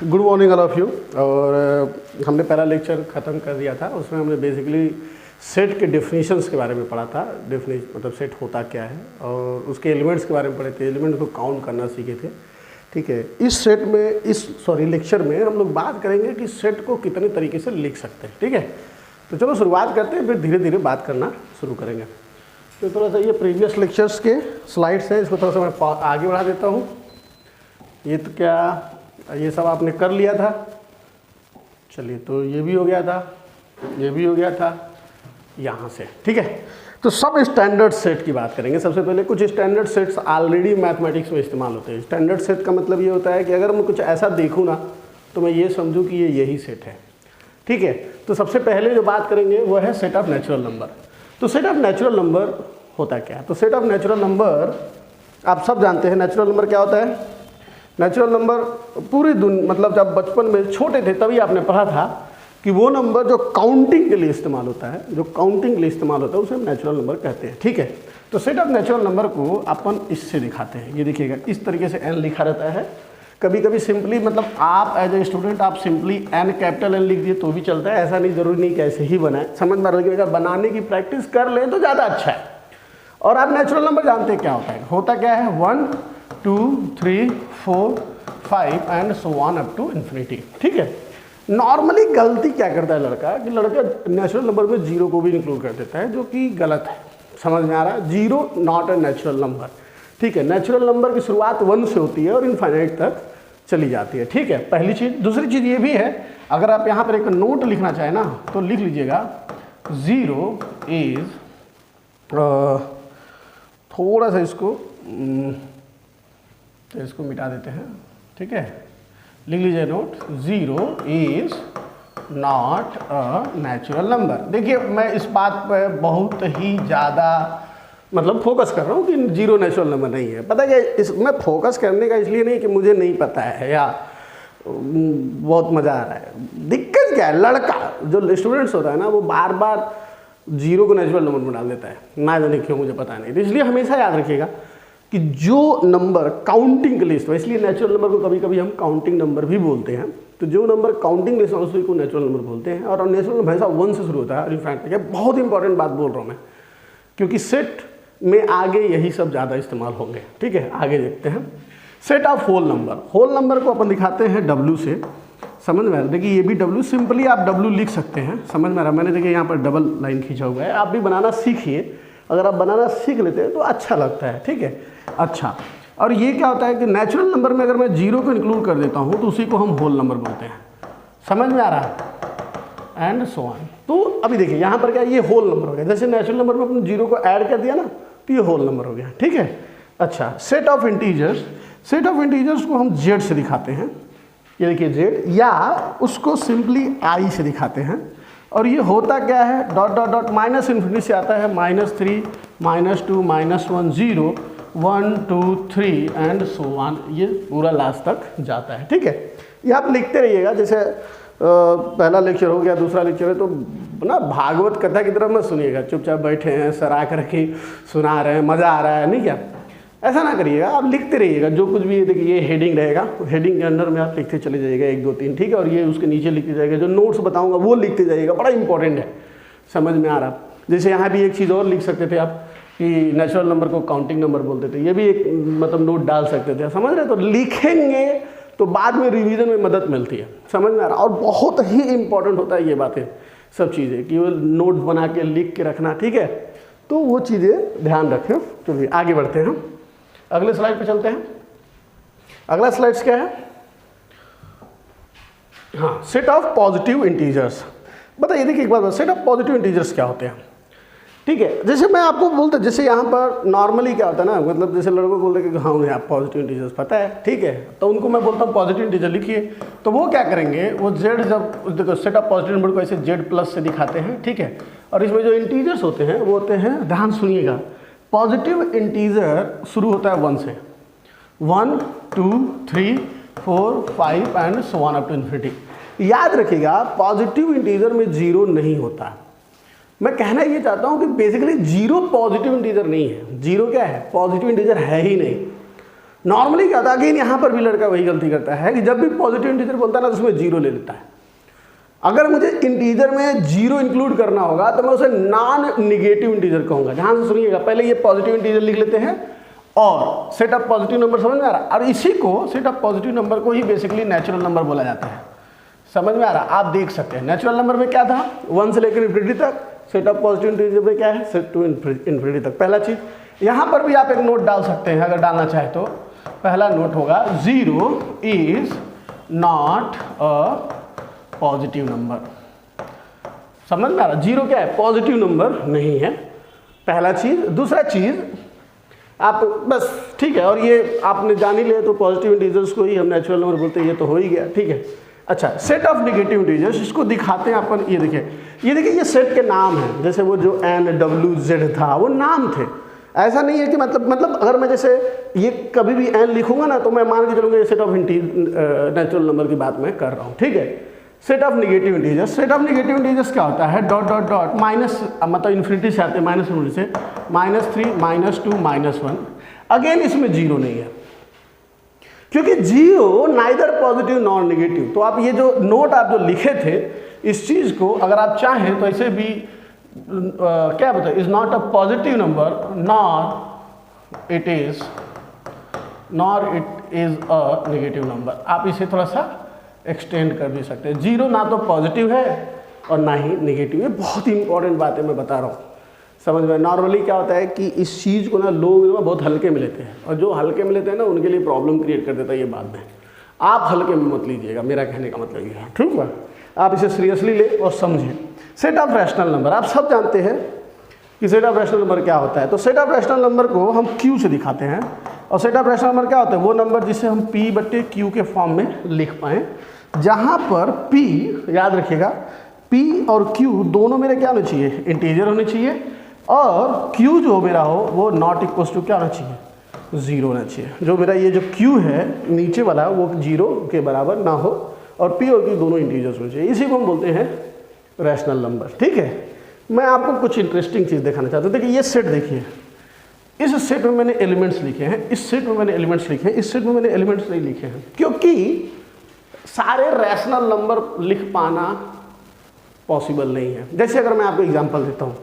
Good morning all of you. और हमने पहला लेक्चर ख़त्म कर दिया था, उसमें हमने बेसिकली सेट के डेफिनेशंस के बारे में पढ़ा था। डेफिनेशन मतलब सेट होता क्या है और उसके एलिमेंट्स के बारे में पढ़े थे, एलिमेंट को काउंट करना सीखे थे। ठीक है, इस सेट में लेक्चर में हम लोग बात करेंगे कि सेट को कितने तरीके से लिख सकते हैं। ठीक है, तो चलो शुरुआत करते हैं, फिर धीरे धीरे बात करना शुरू करेंगे। तो थोड़ा सा ये प्रीवियस लेक्चर्स के स्लाइड्स हैं, इसको थोड़ा सा मैं आगे बढ़ा देता हूँ। ये तो क्या, ये सब आपने कर लिया था। चलिए, तो ये भी हो गया था, ये भी हो गया था यहाँ से। ठीक है, तो सब स्टैंडर्ड सेट की बात करेंगे। सबसे पहले कुछ स्टैंडर्ड सेट्स ऑलरेडी मैथमेटिक्स में इस्तेमाल होते हैं। स्टैंडर्ड सेट का मतलब ये होता है कि अगर मैं कुछ ऐसा देखूँ ना तो मैं ये समझूँ कि ये यही सेट है। ठीक है, तो सबसे पहले जो बात करेंगे वो है सेट ऑफ नेचुरल नंबर। तो सेट ऑफ नेचुरल नंबर होता क्या है? तो सेट ऑफ नेचुरल नंबर आप सब जानते हैं। नेचुरल नंबर क्या होता है? नेचुरल नंबर पूरी मतलब जब बचपन में छोटे थे तभी आपने पढ़ा था कि वो नंबर जो काउंटिंग के लिए इस्तेमाल होता है, जो काउंटिंग के लिए इस्तेमाल होता है उसे हम नेचुरल नंबर कहते हैं। ठीक है, तो सेट ऑफ नेचुरल नंबर को अपन इससे दिखाते हैं। ये देखिएगा, इस तरीके से n लिखा रहता है। कभी कभी सिंपली मतलब आप एज ए स्टूडेंट आप सिंपली n कैपिटल N लिख दिए तो भी चलता है, ऐसा नहीं जरूरी नहीं कि ऐसे ही बनाए। समझ में आ रहा है कि अगर बनाने की प्रैक्टिस कर लें तो ज़्यादा अच्छा है। और आप नेचुरल नंबर जानते हैं क्या होता है? होता क्या है? 1 2 3 4 5 and so on up to infinity. ठीक है, नॉर्मली गलती क्या करता है लड़का कि लड़का नेचुरल नंबर में जीरो को भी इंक्लूड कर देता है, जो कि गलत है। समझ में आ रहा है? Zero not a natural number. ठीक है, नेचुरल नंबर की शुरुआत 1 से होती है और इनफाइनाइट तक चली जाती है। ठीक है, पहली चीज़। दूसरी चीज़ ये भी है, अगर आप यहाँ पर एक नोट लिखना चाहें ना तो लिख लीजिएगा 0 इज थोड़ा सा इसको मिटा देते हैं। ठीक है, लिख लीजिए note, 0 is not a natural number. देखिए, मैं इस बात पर बहुत ही ज़्यादा मतलब फोकस कर रहा हूँ कि 0 नेचुरल नंबर नहीं है। पता है क्या, मैं फोकस करने का इसलिए नहीं कि मुझे नहीं पता है या बहुत मज़ा आ रहा है। दिक्कत क्या है, लड़का जो स्टूडेंट्स होता है ना वो बार बार 0 को नेचुरल नंबर में डाल देता है, ना जाने क्यों, मुझे पता नहीं। तो इसलिए हमेशा याद रखिएगा कि जो नंबर काउंटिंग के लिस्ट में, इसलिए नेचुरल नंबर को कभी कभी हम काउंटिंग नंबर भी बोलते हैं। तो जो नंबर काउंटिंग लिस्ट में उसी को नेचुरल नंबर बोलते हैं। और नेचुरल नंबर हमेशा 1 से शुरू होता है। इनफैक्ट बहुत इंपॉर्टेंट बात बोल रहा हूँ मैं, क्योंकि सेट में आगे यही सब ज़्यादा इस्तेमाल होंगे। ठीक है, आगे देखते हैं। Set of whole number. Whole number को अपन दिखाते हैं W से। समझ में आ रहा है? देखिए, ये भी W, सिंपली आप W लिख सकते हैं। समझ में आ रहा है? मैंने देखिए यहाँ पर डबल लाइन खींचा हुआ है। आप भी बनाना सीखिए, अगर आप बनाना सीख लेते हैं तो अच्छा लगता है। ठीक है, अच्छा। और ये क्या होता है कि नेचुरल नंबर में अगर मैं 0 को इंक्लूड कर देता हूँ तो उसी को हम होल नंबर बोलते हैं। समझ में आ रहा है? And so on. तो अभी देखिए यहाँ पर क्या, ये होल नंबर हो गया। जैसे नेचुरल नंबर में अपने 0 को ऐड कर दिया ना तो ये होल नंबर हो गया। ठीक है, अच्छा। Set of integers. Set of integers को हम Z से दिखाते हैं। ये देखिए Z, या उसको सिंपली I से दिखाते हैं। और ये होता क्या है, dot dot dot minus infinity से आता है, -3 -2 -1 0 1 2 3 एंड सो ऑन, ये पूरा लास्ट तक जाता है। ठीक है, ये आप लिखते रहिएगा। जैसे पहला लेक्चर हो गया, दूसरा लेक्चर है तो ना भागवत कथा की तरह मत सुनिएगा, चुपचाप बैठे हैं, सर आकर के सुना रहे हैं, मज़ा आ रहा है, नहीं क्या? ऐसा ना करिएगा, आप लिखते रहिएगा। जो कुछ भी देखिए, ये हेडिंग रहेगा, हेडिंग के अंदर में आप लिखते चले जाइएगा 1 2 3। ठीक है, और ये उसके नीचे लिखते जाइएगा। जो नोट्स बताऊंगा वो लिखते जाइएगा, बड़ा इंपॉर्टेंट है। समझ में आ रहा? जैसे यहाँ भी एक चीज़ और लिख सकते थे आप कि नेचुरल नंबर को काउंटिंग नंबर बोलते थे, ये भी एक मतलब नोट डाल सकते थे। समझ रहे? तो लिखेंगे तो बाद में रिवीजन में मदद मिलती है। समझ में आ रहा? और बहुत ही इंपॉर्टेंट होता है ये बातें, सब चीज़ें कि वो नोट बना के लिख के रखना। ठीक है, तो वो चीज़ें ध्यान रखें। चलिए आगे बढ़ते हैं, अगले स्लाइड पे चलते हैं। अगला स्लाइड्स क्या है? हाँ, सेट ऑफ पॉजिटिव इंटीजर्स। बताइए, देखिए एक बात, सेट ऑफ पॉजिटिव इंटीजर्स क्या होते हैं? ठीक है, जैसे मैं आपको बोलता, जैसे यहाँ पर नॉर्मली क्या होता है ना, मतलब जैसे लड़कों को बोलते हैं कि हाँ मुझे आप पॉजिटिव इंटीजर्स पता है। ठीक है, तो उनको मैं बोलता हूँ पॉजिटिव इंटीजर लिखिए, तो वो क्या करेंगे, वो Z, जब देखो सेट ऑफ पॉजिटिव नंबर को ऐसे Z+ से दिखाते हैं। ठीक है, और इसमें जो इंटीजर्स होते हैं वो होते हैं, ध्यान सुनिएगा, पॉजिटिव इंटीजर शुरू होता है 1 से, 1 2 3 4 5 and so on up to infinity. याद रखिएगा, पॉजिटिव इंटीजर में 0 नहीं होता। मैं कहना ये चाहता हूँ कि बेसिकली 0 पॉजिटिव इंटीजर नहीं है। 0 क्या है? पॉजिटिव इंटीजर है ही नहीं। नॉर्मली क्या होता है, अगेन यहाँ पर भी लड़का वही गलती करता है कि जब भी पॉजिटिव इंटीजर बोलता है ना तो उसमें जीरो ले लेता है। अगर मुझे इंटीजर में जीरो इंक्लूड करना होगा तो मैं उसे नॉन निगेटिव इंटीजर कहूँगा। ध्यान से सुनिएगा, पहले ये पॉजिटिव इंटीजर लिख लेते हैं और सेट ऑफ पॉजिटिव नंबर, समझ में आ रहा है? और इसी को सेट ऑफ पॉजिटिव नंबर को ही बेसिकली नेचुरल नंबर बोला जाता है। समझ में आ रहा है? आप देख सकते हैं नेचुरल नंबर में क्या था, 1 से लेकर इन्फिनिटी तक। सेट ऑफ पॉजिटिव इंटीजर में क्या है, सेट टू इन्फिनिटी तक। पहला चीज यहाँ पर भी आप एक नोट डाल सकते हैं अगर डालना चाहे तो। पहला नोट होगा 0 is not a positive number. समझ में आ रहा? 0 क्या है, पॉजिटिव नंबर नहीं है, पहला चीज। दूसरा चीज आप बस ठीक है, और ये आपने जान ही लिया तो पॉजिटिव इंटीजर्स को ही हम नेचुरल नंबर बोलते हैं, ये तो हो ही गया, ठीक है। अच्छा, सेट ऑफ नेगेटिव इंटीजर्स, इसको दिखाते हैं अपन। ये देखिए ये सेट के नाम है, जैसे वो जो NWZ था वो नाम थे। ऐसा नहीं है कि मतलब अगर मैं जैसे ये कभी भी n लिखूंगा ना तो मैं मान के चलूंगा ये सेट ऑफ नेचुरल नंबर की बात मैं कर रहा हूँ, ठीक है। Set of negative integers, set of negative integers क्या होता है, डॉट डॉट डॉट माइनस, मतलब इन्फिनिटी से आते हैं माइनस इन्फिनिटी से, -3 -2 -1। अगेन इसमें जीरो नहीं है क्योंकि zero neither positive non negative. तो आप ये जो नोट आप जो लिखे थे इस चीज को अगर आप चाहें तो ऐसे भी क्या बताए, is not a positive number nor it is a negative number. आप इसे थोड़ा सा एक्सटेंड कर भी सकते हैं। जीरो ना तो पॉजिटिव है और ना ही नेगेटिव। ये बहुत ही इंपॉर्टेंट बात है, मैं बता रहा हूँ, समझ में। नॉर्मली क्या होता है कि इस चीज़ को ना लोग बहुत हल्के में लेते हैं, और जो हल्के में लेते हैं ना उनके लिए प्रॉब्लम क्रिएट कर देता है ये बाद में। आप हल्के में मत लीजिएगा, मेरा कहने का मतलब ये है, ठीक है। आप इसे सीरियसली ले और समझें। सेट ऑफ रैशनल नंबर, आप सब जानते हैं कि सेट ऑफ रैशनल नंबर क्या होता है। तो सेट ऑफ रैशनल नंबर को हम क्यू से दिखाते हैं, और सेट ऑफ रैशनल नंबर क्या होता है, वो नंबर जिसे हम P/Q के फॉर्म में लिख पाएँ, जहाँ पर P, याद रखिएगा, P और Q दोनों मेरे क्या होने चाहिए, इंटीजर होने चाहिए, और Q जो मेरा हो वो नॉट इक्वल टू क्या होना चाहिए, 0 होना चाहिए। जो मेरा ये जो Q है नीचे वाला वो 0 के बराबर ना हो, और P और Q दोनों इंटीजर्स होने चाहिए। इसी को हम बोलते हैं रैशनल नंबर, ठीक है। मैं आपको कुछ इंटरेस्टिंग चीज़ दिखाना चाहता हूँ। देखिए ये सेट देखिए, इस सेट में मैंने एलिमेंट्स लिखे हैं, इस सेट में मैंने एलिमेंट्स लिखे हैं, इस सेट में मैंने एलिमेंट्स नहीं लिखे हैं, क्योंकि सारे रैशनल नंबर लिख पाना पॉसिबल नहीं है। जैसे अगर मैं आपको एग्जांपल देता हूँ,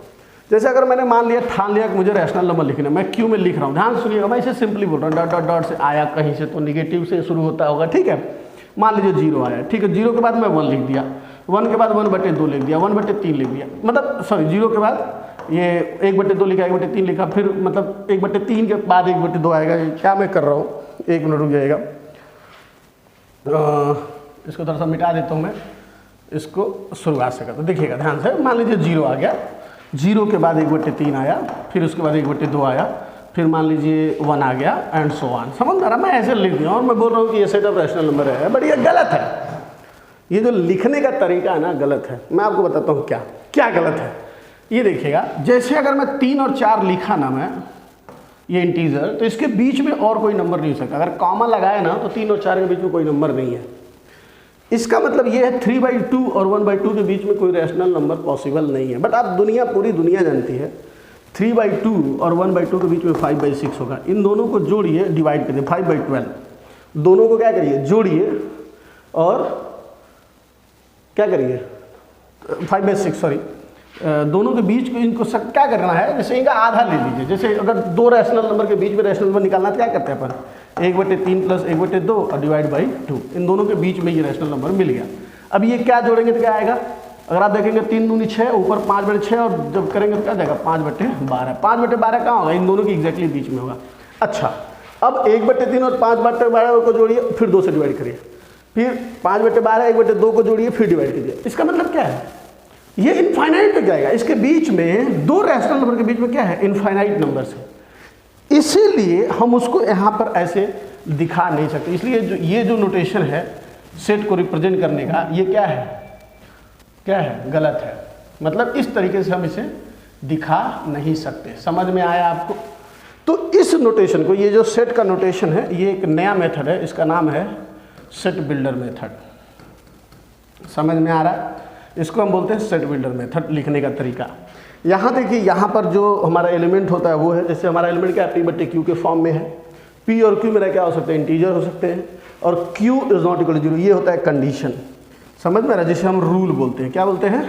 जैसे अगर मैंने मान लिया, ठान लिया कि मुझे रैशनल नंबर लिखना है, मैं क्यू में लिख रहा हूँ, ध्यान सुनिएगा, मैं इसे सिंपली बोल रहा हूँ, डॉट डॉट डॉट से आया कहीं से तो निगेटिव से शुरू होता होगा, ठीक है। मान लीजिए 0 आया, ठीक है। 0 के बाद मैं 1 लिख दिया, 1 के बाद 1/2 लिख दिया, 1/3 लिख दिया, मतलब सॉरी 0 के बाद ये 1/2 लिखा, 1/3 लिखा, फिर मतलब 1/3 के बाद 1/2 आएगा। क्या मैं कर रहा हूँ, 1 मिनट रुक जाएगा, इसको थोड़ा सा मिटा देता हूँ मैं, इसको शुरुआत से करता हूँ, देखिएगा ध्यान से। मान लीजिए 0 आ गया, 0 के बाद 1/3 आया, फिर उसके बाद 1/2 आया, फिर मान लीजिए 1 आ गया, एंड सो ऑन। समझ आ रहा, मैं ऐसे लिख दिया और मैं बोल रहा हूँ कि ये सेट ऑफ रैशनल नंबर है, बट ये गलत है। ये जो लिखने का तरीका है ना गलत है। मैं आपको बताता हूँ क्या क्या गलत है। ये देखिएगा, जैसे अगर मैं 3 और 4 लिखा ना मैं ये इंटीजर, तो इसके बीच में और कोई नंबर नहीं हो सकता। अगर कॉमा लगाए ना तो 3 और 4 के बीच में कोई नंबर नहीं है। इसका मतलब ये है 3/2 और 1/2 के बीच में कोई रैशनल नंबर पॉसिबल नहीं है। बट आप पूरी दुनिया जानती है 3/2 और 1/2 के बीच में 5/6 होगा। इन दोनों को जोड़िए, डिवाइड करिए, 5/12, दोनों को क्या करिए, जोड़िए, और क्या करिए 5/6 सॉरी, दोनों के बीच को इनको क्या करना है, जैसे इनका आधा ले लीजिए। जैसे अगर 2 रैशनल नंबर के बीच में रैशनल नंबर निकालना तो क्या करते हैं अपन, 1/3 + 1/2 और डिवाइड बाई 2, इन दोनों के बीच में ये रैशनल नंबर मिल गया। अब ये क्या जोड़ेंगे तो क्या आएगा, अगर आप देखेंगे 3 दूनी 6, ऊपर 5/6, और जब करेंगे तो क्या जाएगा 5/12। 5/12 कहाँ होगा, इन दोनों के एग्जैक्टली बीच में होगा। अच्छा, अब 1/3 और 5/12 को जोड़िए, फिर 2 से डिवाइड करिए, फिर 5/12 1/2 को जोड़िए, फिर डिवाइड कीजिए। इसका मतलब क्या है, ये इनफाइनाइट तक जाएगा। इसके बीच में 2 रैशनल नंबर के बीच में क्या है, इनफाइनाइट नंबर्स है। इसीलिए हम उसको यहाँ पर ऐसे दिखा नहीं सकते। इसलिए ये जो नोटेशन है सेट को रिप्रेजेंट करने का, ये क्या है, गलत है। मतलब इस तरीके से हम इसे दिखा नहीं सकते। समझ में आया आपको? तो इस नोटेशन को, ये जो सेट का नोटेशन है, ये एक नया मेथड है, इसका नाम है सेट बिल्डर मेथड। समझ में आ रहा है? इसको हम बोलते हैं सेट बिल्डर मेथड, लिखने का तरीका। यहाँ देखिए, यहाँ पर जो हमारा एलिमेंट होता है वो है, जैसे हमारा एलिमेंट क्या है, P/Q के फॉर्म में है, P और Q मेरा क्या हो सकते हैं, इंटीजर हो सकते हैं, और Q is not equal to 0, ये होता है कंडीशन, समझ में आ रहा है, जिसे हम रूल बोलते हैं। क्या बोलते हैं,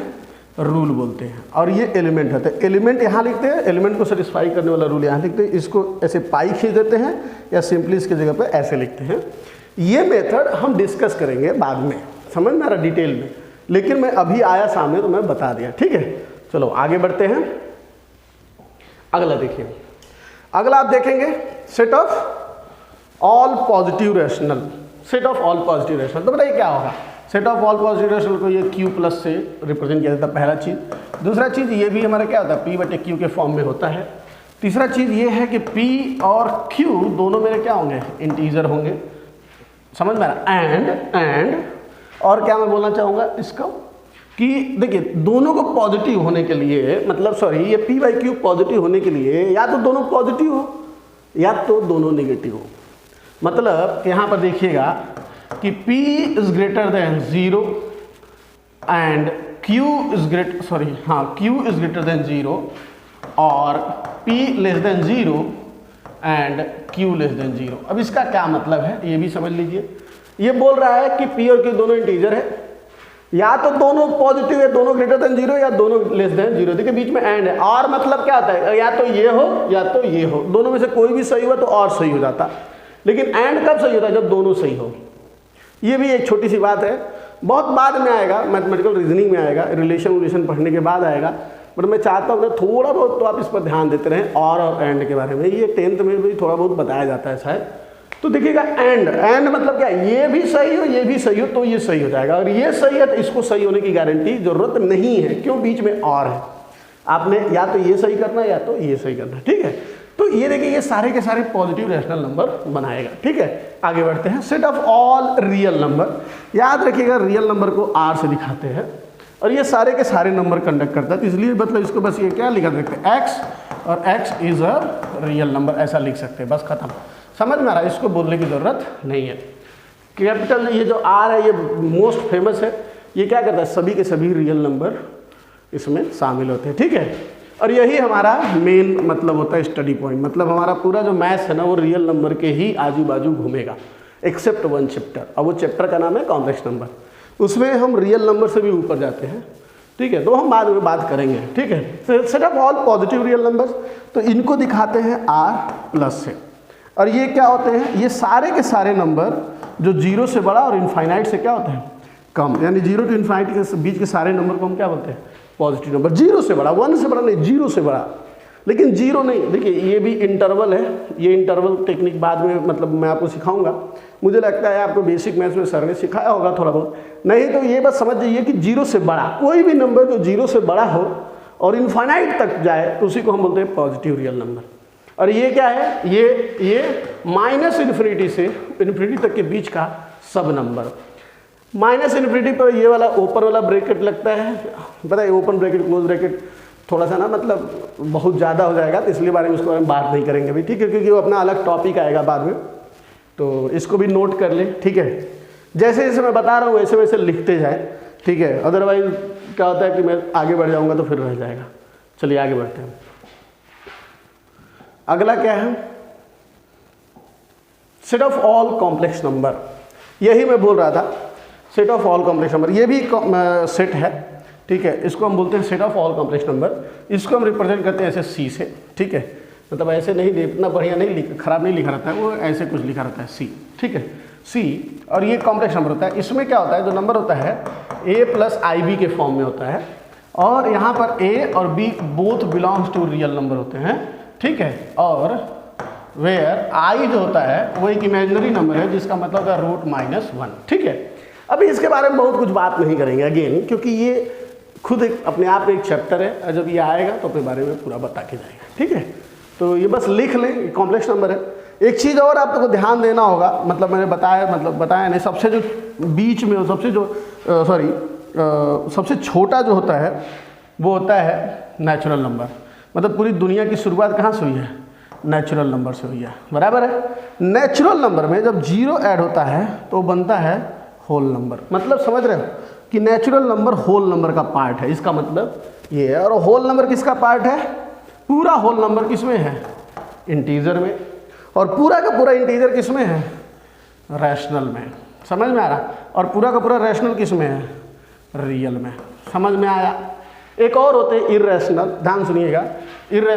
रूल बोलते हैं। और ये एलिमेंट होता है, एलिमेंट यहाँ लिखते हैं, एलिमेंट को सेटिस्फाई करने वाला रूल यहाँ लिखते हैं। इसको ऐसे पाई खींच देते हैं या सिंपली इसके जगह पे ऐसे लिखते हैं। ये मेथड हम डिस्कस करेंगे बाद में, समझ में आ रहा डिटेल में, लेकिन मैं अभी आया सामने तो मैं बता दिया, ठीक है। चलो आगे बढ़ते हैं। अगला देखिए, अगला आप देखेंगे set of all positive rational, set of all positive rational. तो बताइए क्या होगा, set of all positive rational को ये Q प्लस से रिप्रेजेंट किया जाता है, पहला चीज़। दूसरा चीज़ ये भी हमारा क्या होता है, P बटे Q के फॉर्म में होता है। तीसरा चीज़ ये है कि P और Q दोनों मेरे क्या होंगे, इंटीजर होंगे, समझ में आ रहा। एंड और क्या मैं बोलना चाहूँगा इसको कि देखिए दोनों को पॉजिटिव होने के लिए, मतलब सॉरी, ये P बाई Q पॉजिटिव होने के लिए या तो दोनों पॉजिटिव हो या तो दोनों नेगेटिव हो। मतलब यहाँ पर देखिएगा कि P is greater than 0 and Q is greater than 0 और P less than 0 and Q less than 0। अब इसका क्या मतलब है ये भी समझ लीजिए। ये बोल रहा है कि P और Q दोनों इंटीजर है, या तो दोनों पॉजिटिव है, दोनों ग्रेटर देन 0 या दोनों लेस देन 0। देखिए बीच में एंड है, और मतलब क्या होता है, या तो ये हो या तो ये हो, दोनों में से कोई भी सही हुआ तो और सही हो जाता। लेकिन एंड कब सही होता है, जब दोनों सही हो। ये भी एक छोटी सी बात है, बहुत बाद में आएगा, मैथमेटिकल रीजनिंग में आएगा, रिलेशन पढ़ने के बाद आएगा, बट मैं चाहता हूँ ना थोड़ा बहुत तो आप इस पर ध्यान देते रहें और एंड के बारे में। ये 10th में भी थोड़ा बहुत बताया जाता है शायद। तो देखिएगा एंड मतलब क्या, ये भी सही हो ये भी सही हो तो ये सही हो जाएगा, और ये सही है तो इसको सही होने की गारंटी जरूरत नहीं है, क्यों, बीच में और है, आपने या तो ये सही करना है या तो ये सही करना है, ठीक है। तो ये देखिए ये सारे के सारे पॉजिटिव रैशनल नंबर बनाएगा, ठीक है। आगे बढ़ते हैं, set of all real number. याद रखिएगा रियल नंबर को R से दिखाते हैं और ये सारे के सारे नंबर कंडक्ट करता है, तो इसलिए मतलब इसको बस ये क्या लिखा सकते हैं, X, और X is a real number, ऐसा लिख सकते हैं, बस खत्म। समझ में आ रहा है, इसको बोलने की ज़रूरत नहीं है। कैपिटल ये जो R है ये मोस्ट फेमस है, ये क्या करता है, सभी के सभी रियल नंबर इसमें शामिल होते हैं, ठीक है। और यही हमारा मेन मतलब होता है स्टडी पॉइंट, मतलब हमारा पूरा जो मैथ्स है ना वो रियल नंबर के ही आजू बाजू घूमेगा, एक्सेप्ट वन चैप्टर, और वो चैप्टर का नाम है कॉम्प्लेक्स नंबर। उसमें हम रियल नंबर से भी ऊपर जाते हैं, ठीक है, तो हम बाद में बात करेंगे, ठीक है। Set of all positive real numbers, तो इनको दिखाते हैं R प्लस से, और ये क्या होते हैं, ये सारे के सारे नंबर जो 0 से बड़ा और इनफाइनाइट से क्या होते हैं, कम, यानी 0 टू इनफाइनाइट के बीच के सारे नंबर को हम क्या बोलते हैं, पॉजिटिव नंबर। 0 से बड़ा, 1 से बड़ा नहीं, 0 से बड़ा, लेकिन 0 नहीं। देखिए ये भी इंटरवल है, ये इंटरवल टेक्निक बाद में मतलब मैं आपको सिखाऊंगा, मुझे लगता है आपको बेसिक मैथ्स में सर ने सिखाया होगा थोड़ा बहुत, नहीं तो ये बस समझ जाइए कि 0 से बड़ा कोई भी नंबर जो 0 से बड़ा हो और इनफाइनाइट तक जाए तो उसी को हम बोलते हैं पॉजिटिव रियल नंबर। और ये क्या है, ये माइनस इन्फिनिटी से इन्फिनिटी तक के बीच का सब नंबर। माइनस इन्फिनिटी पर ये वाला ओपन वाला ब्रैकेट लगता है, पता है ओपन ब्रैकेट क्लोज ब्रैकेट थोड़ा सा ना मतलब बहुत ज़्यादा हो जाएगा, तो इसलिए बारे में उसके बारे में बात नहीं करेंगे अभी, ठीक है, क्योंकि वो अपना अलग टॉपिक आएगा बाद में, तो इसको भी नोट कर ले, ठीक है। जैसे जैसे मैं बता रहा हूँ वैसे वैसे लिखते जाए, ठीक है, अदरवाइज क्या होता है कि मैं आगे बढ़ जाऊँगा तो फिर रह जाएगा। चलिए आगे बढ़ते हैं। अगला क्या है, set of all complex number. यही मैं बोल रहा था, set of all complex number, ये भी सेट है, ठीक है, इसको हम बोलते हैं set of all complex number. इसको हम रिप्रेजेंट करते हैं ऐसे C से, ठीक है, मतलब ऐसे नहीं, इतना बढ़िया नहीं खराब नहीं लिखा रहता है, वो ऐसे कुछ लिखा रहता है C, ठीक है, C। और ये कॉम्प्लेक्स नंबर होता है। इसमें क्या होता है, जो नंबर होता है A प्लस IB के फॉर्म में होता है, और यहाँ पर A और B both belongs to real number होते हैं, ठीक है। और वेयर I जो होता है वो एक इमेजिनरी नंबर है जिसका मतलब है √-1, ठीक है। अभी इसके बारे में बहुत कुछ बात नहीं करेंगे अगेन, क्योंकि ये खुद एक अपने आप एक चैप्टर है, और जब ये आएगा तो अपने बारे में पूरा बता के जाएगा, ठीक है। तो ये बस लिख लें, कॉम्प्लेक्स नंबर है। एक चीज़ और आपको ध्यान देना होगा, मतलब मैंने बताया नहीं, सबसे जो बीच में सबसे छोटा जो होता है वो होता है नेचुरल नंबर। मतलब पूरी दुनिया की शुरुआत कहाँ से हुई है, नेचुरल नंबर से हुई है, बराबर है। नेचुरल नंबर में जब 0 ऐड होता है तो बनता है होल नंबर। मतलब समझ रहे हो कि नेचुरल नंबर होल नंबर का पार्ट है, इसका मतलब ये है। और होल नंबर किसका पार्ट है, पूरा होल नंबर किसमें है, इंटीजर में। और पूरा का पूरा इंटीजर किस में है? रैशनल में। समझ में आ रहा? और पूरा का पूरा रैशनल किस में है? रियल में। समझ में आया? एक और होते हैं इर्रेशनल, ध्यान सुनिएगा,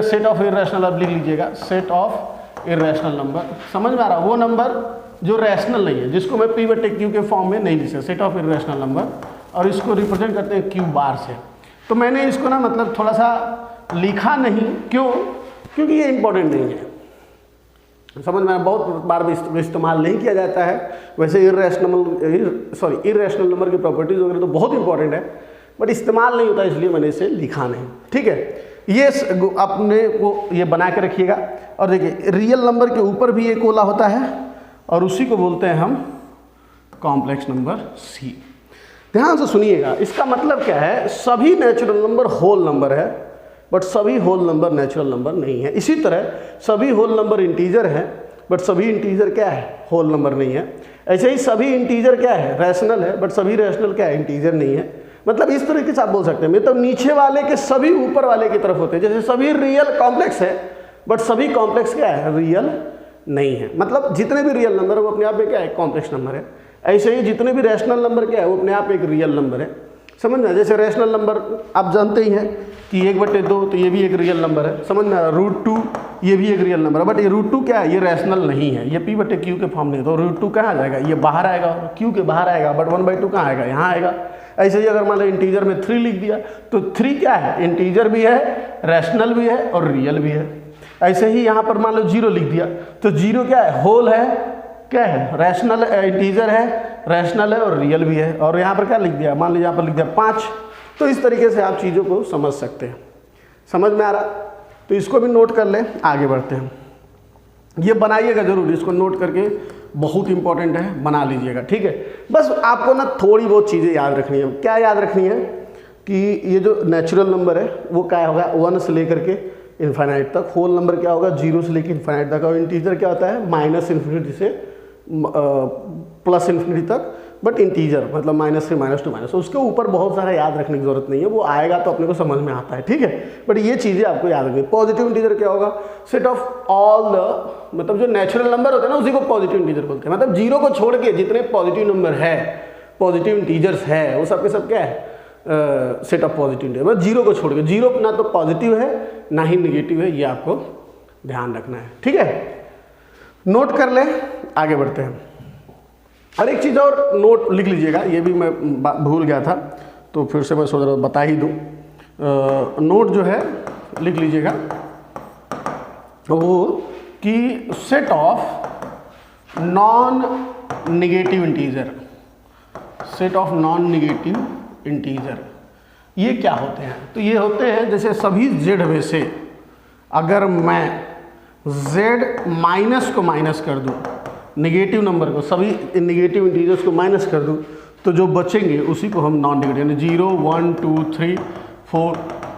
सेट ऑफ इर्रेशनल, अब लिख लीजिएगा, सेट ऑफ इर्रेशनल नंबर। समझ में आ रहा? वो नंबर जो रैशनल नहीं है, जिसको मैं पी बटे क्यू के फॉर्म में नहीं लिख सकता, सेट ऑफ इर्रेशनल नंबर, और इसको रिप्रेजेंट करते हैं क्यू बार से। तो मैंने इसको ना मतलब थोड़ा सा लिखा नहीं, क्यों? क्योंकि ये इंपॉर्टेंट नहीं है, समझ में, बहुत बार भी इस्तेमाल नहीं किया जाता है। वैसे इर्रेशनल नंबर की प्रॉपर्टीज वगैरह तो बहुत इंपॉर्टेंट है, बट इस्तेमाल नहीं होता, इसलिए मैंने इसे लिखा नहीं। ठीक है, ये अपने को ये बना के रखिएगा। और देखिए रियल नंबर के ऊपर भी एक गोला होता है और उसी को बोलते हैं हम कॉम्प्लेक्स नंबर सी। ध्यान से सुनिएगा, इसका मतलब क्या है? सभी नेचुरल नंबर होल नंबर है, बट सभी होल नंबर नेचुरल नंबर नहीं है। इसी तरह सभी होल नंबर इंटीजर हैं, बट सभी इंटीजर क्या है? होल नंबर नहीं है। ऐसे ही सभी इंटीजर क्या है? रैशनल है, बट सभी रैशनल क्या है? इंटीजर नहीं है। मतलब इस तरीके से आप बोल सकते हैं, मतलब नीचे वाले के सभी ऊपर वाले की तरफ होते हैं। जैसे सभी रियल कॉम्प्लेक्स है, बट सभी कॉम्प्लेक्स क्या है? रियल नहीं है। मतलब जितने भी रियल नंबर है वो अपने आप में क्या है? कॉम्प्लेक्स नंबर है। ऐसे ही जितने भी रैशनल नंबर क्या है? वो अपने आप एक रियल नंबर है। समझ में? जैसे रैशनल नंबर आप जानते ही हैं कि 1/2, तो ये भी एक रियल नंबर है। समझ में? √2 ये भी एक रियल नंबर है, बट ये √2 क्या है? ये रैशनल नहीं है, ये p बटे क्यू के फॉर्म नहीं है। तो √2 कहाँ जाएगा? ये बाहर आएगा, क्यू के बाहर आएगा, बट 1/2 कहाँ आएगा? यहाँ आएगा। ऐसे ही अगर मान लो इंटीजर में 3 लिख दिया, तो 3 क्या है? इंटीजर भी है, रैशनल भी है और रियल भी है। ऐसे ही यहाँ पर मान लो 0 लिख दिया, तो 0 क्या है? होल है, क्या है? रैशनल, इंटीजर है, रैशनल है और रियल भी है। और यहाँ पर क्या लिख दिया? मान लीजिए यहाँ पर लिख दिया 5। तो इस तरीके से आप चीज़ों को समझ सकते हैं। समझ में आ रहा? तो इसको भी नोट कर लें, आगे बढ़ते हैं। ये बनाइएगा जरूर, इसको नोट करके, बहुत इंपॉर्टेंट है, बना लीजिएगा। ठीक है, बस आपको ना थोड़ी बहुत चीज़ें याद रखनी है। क्या याद रखनी है? कि ये जो नेचुरल नंबर है वो क्या होगा? 1 से लेकर के इन्फाइनाइट तक। होल नंबर क्या होगा? 0 से लेकर इन्फाइनाइट तक। और इंटीजर क्या होता है? -∞ से +∞ तक, बट इंटीजर मतलब -3 -2 -। उसके ऊपर बहुत सारा याद रखने की जरूरत नहीं है, वो आएगा तो अपने को समझ में आता है। ठीक है, बट ये चीज़ें आपको याद रखनी है। पॉजिटिव इंटीजर क्या होगा? सेट ऑफ ऑल द, मतलब जो नेचुरल नंबर होते हैं ना उसी को पॉजिटिव इंटीजर बोलते हैं। मतलब 0 को छोड़ के जितने पॉजिटिव नंबर है, पॉजिटिव इंटीजर्स है, वो सब के सब क्या है? Set of positive integer. मतलब 0 को छोड़ के, 0 ना तो पॉजिटिव है ना ही निगेटिव है, ये आपको ध्यान रखना है। ठीक है, नोट कर ले, आगे बढ़ते हैं। और एक चीज़ और नोट लिख लीजिएगा, ये भी मैं भूल गया था, तो फिर से मैं सोच रहा बता ही दूँ। नोट जो है लिख लीजिएगा वो कि set of non negative integer, set of non negative integer, ये क्या होते हैं? तो ये होते हैं जैसे सभी z में से अगर मैं z माइनस को माइनस कर दूं, निगेटिव नंबर को, सभी निगेटिव इंटीजर्स को माइनस कर दूं, तो जो बचेंगे उसी को हम नॉन निगेटिव, यानी 0 1 2 3 4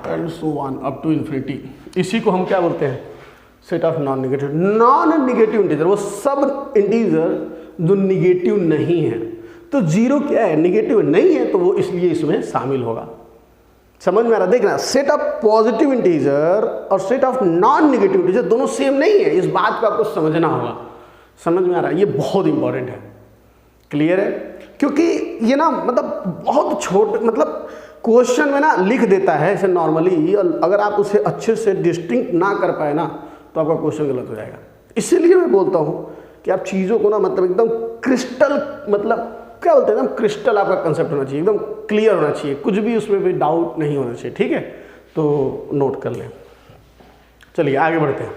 and so on up to infinity, इसी को हम क्या बोलते हैं? Set of non negative. Non negative integer वो सब इंटीजर जो निगेटिव नहीं है। तो 0 क्या है? निगेटिव नहीं है, तो वो इसलिए इसमें शामिल होगा। समझ में आ रहा? देखना, सेट ऑफ पॉजिटिव इंटीजर और set of non negative integer दोनों सेम नहीं है, इस बात को आपको समझना होगा। समझ में आ रहा है? ये बहुत इंपॉर्टेंट है। क्लियर है? क्योंकि ये ना मतलब बहुत छोटे, मतलब क्वेश्चन में ना लिख देता है ऐसे नॉर्मली, और अगर आप उसे अच्छे से डिस्टिंक्ट ना कर पाए ना तो आपका क्वेश्चन गलत हो जाएगा। इसीलिए मैं बोलता हूँ कि आप चीज़ों को ना मतलब एकदम क्रिस्टल, मतलब क्या बोलते हैं ना, क्रिस्टल आपका कंसेप्ट होना चाहिए, एकदम क्लियर होना चाहिए, कुछ भी उसमें भी डाउट नहीं होना चाहिए। ठीक है, तो नोट कर लें। चलिए आगे बढ़ते हैं।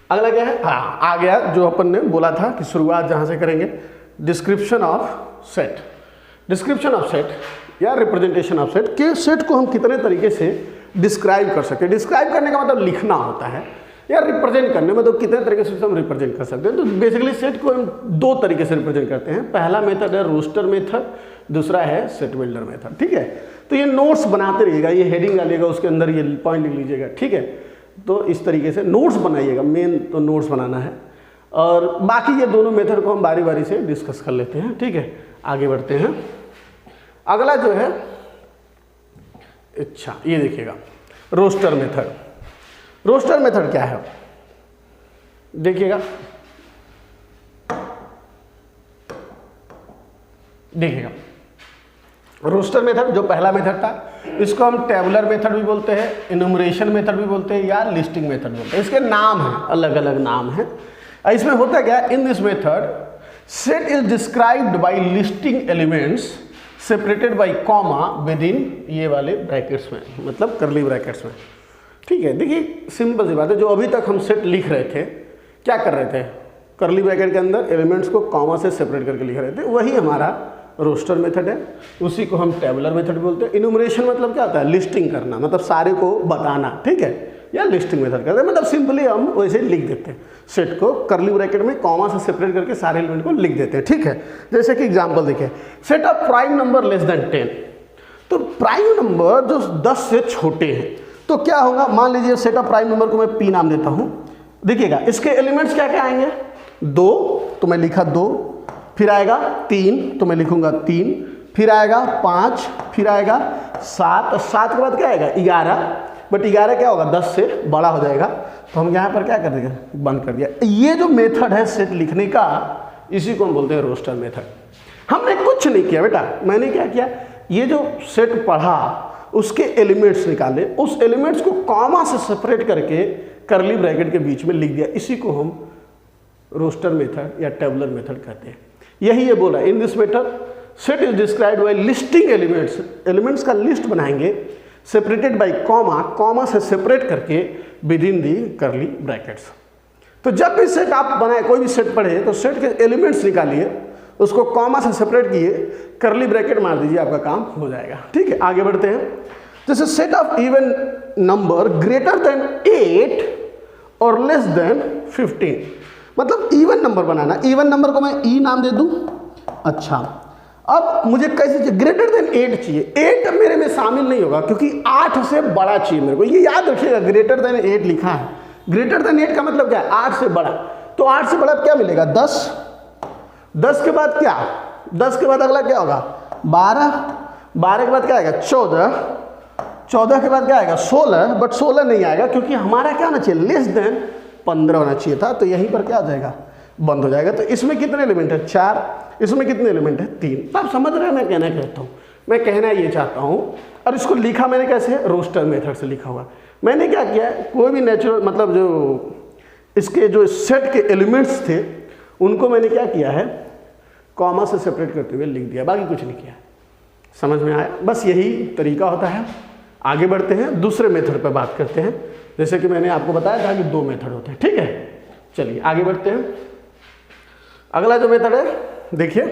अगला क्या है? हाँ, आ गया जो अपन ने बोला था कि शुरुआत जहाँ से करेंगे, description of set. Description of set या रिप्रेजेंटेशन ऑफ सेट के सेट को हम कितने तरीके से डिस्क्राइब कर सकते हैं। डिस्क्राइब करने का मतलब लिखना होता है, या रिप्रेजेंट करने में तो कितने तरीके से हम रिप्रेजेंट कर सकते हैं। तो बेसिकली सेट को हम 2 तरीके से रिप्रेजेंट करते हैं। पहला मेथड है रोस्टर मेथड, दूसरा है सेट बिल्डर मेथड। ठीक है, तो ये नोट्स बनाते रहिएगा, ये हेडिंग डालिएगा, उसके अंदर ये पॉइंट लिख लीजिएगा। ठीक है, तो इस तरीके से नोट्स बनाइएगा, मेन तो नोट्स बनाना है, और बाकी ये दोनों मेथड को हम बारी बारी से डिस्कस कर लेते हैं। ठीक है, आगे बढ़ते हैं। अगला जो है, अच्छा ये देखिएगा, रोस्टर मेथड। रोस्टर मेथड क्या है? देखिएगा, देखिएगा रोस्टर मेथड जो पहला मेथड था, इसको हम टेबुलर मेथड भी बोलते हैं, इनुमरेशन मेथड भी बोलते हैं, या लिस्टिंग मेथड बोलते हैं। इसके नाम हैं, अलग अलग नाम हैं। इसमें होता क्या, in this method set is described bye listing elements separated by comma with in ये वाले ब्रैकेट्स में, मतलब करली ब्रैकेट्स में। ठीक है, देखिए सिंपल सी बात है, जो अभी तक हम सेट लिख रहे थे, क्या कर रहे थे, करली ब्रैकेट के अंदर एलिमेंट्स को कॉमा से सेपरेट करके लिख रहे थे, वही हमारा रोस्टर मेथड है। उसी को हम टेबुलर मेथड बोलते हैं। इनुमरेशन मतलब क्या होता है, लिस्टिंग करना, मतलब सारे को बताना, ठीक है, या लिस्टिंग मेथड करते हैं, मतलब सिंपली हम वैसे ही लिख देते हैं, सेट को करली ब्रैकेट में कॉमा से सेपरेट करके सारे एलिमेंट को लिख देते हैं। ठीक है, जैसे कि एग्जांपल देखिए, set of prime number less than 10, तो प्राइम नंबर जो 10 से छोटे हैं, तो क्या होगा, मान लीजिए सेट ऑफ प्राइम नंबर को मैं पी नाम देता हूँ। देखिएगा इसके एलिमेंट्स क्या क्या आएंगे, 2, तो मैं लिखा 2, फिर आएगा 3, तो मैं लिखूंगा 3, फिर आएगा 5, फिर आएगा 7, और 7 के बाद क्या आएगा 11, बट 11 क्या होगा 10 से बड़ा हो जाएगा, तो हम यहाँ पर क्या कर देंगे, बंद कर दिया। ये जो मेथड है सेट लिखने का, इसी को हम बोलते हैं रोस्टर मेथड। हमने कुछ नहीं किया बेटा, मैंने क्या किया, ये जो सेट पढ़ा उसके एलिमेंट्स निकाले, उस एलिमेंट्स को कॉमा से सेपरेट करके करली ब्रैकेट के बीच में लिख दिया, इसी को हम रोस्टर मेथड या टेबुलर मेथड कहते हैं। यही ये बोला, in this method set is described bye listing elements, elements का लिस्ट बनाएंगे सेपरेटेड बाय कॉमा, कॉमा से सेपरेट करके विद इन दी करली ब्रैकेट्स। तो जब भी सेट आप बनाए, कोई भी सेट पढ़े, तो सेट के एलिमेंट्स निकालिए, उसको कॉमा से सेपरेट किए, करली ब्रैकेट मार दीजिए, आपका काम हो जाएगा। ठीक है, आगे बढ़ते हैं। जैसे set of even number greater than 8 और लेस देन 15, मतलब इवन नंबर बनाना। इवन नंबर को मैं ई नाम दे दूं। अच्छा, अब मुझे कैसे, ग्रेटर देन 8 चाहिए, 8 मेरे में शामिल नहीं होगा क्योंकि 8 से बड़ा चाहिए मेरे को, ये याद रखिएगा, ग्रेटर देन 8 लिखा है। ग्रेटर देन 8 का मतलब क्या है, 8 से बड़ा, तो 8 से बड़ा क्या मिलेगा 10, 10 के बाद क्या, 10 के बाद अगला क्या होगा 12, 12 के बाद क्या आएगा 14, 14 के बाद क्या आएगा 16, बट 16 नहीं आएगा क्योंकि हमारा क्या होना चाहिए, लेस देन 15 होना चाहिए था, तो यहीं पर क्या आ जाएगा, बंद हो जाएगा। तो इसमें कितने एलिमेंट है 4, इसमें कितने एलिमेंट है 3। तो आप समझ रहे हैं मैं कहना चाहता हूँ, मैं कहना ये चाहता हूँ। और इसको लिखा मैंने कैसे, रोस्टर मेथड से लिखा हुआ। मैंने क्या किया है, कोई भी नेचुरल, मतलब जो इसके जो सेट के एलिमेंट्स थे उनको मैंने क्या किया है, कॉमा से सेपरेट करते हुए लिख दिया, बाकी कुछ नहीं किया। समझ में आया, बस यही तरीका होता है। आगे बढ़ते हैं, दूसरे मेथड पर बात करते हैं। जैसे कि मैंने आपको बताया था कि 2 मेथड होते हैं। ठीक है, चलिए आगे बढ़ते हैं। अगला जो मेथड है देखिए,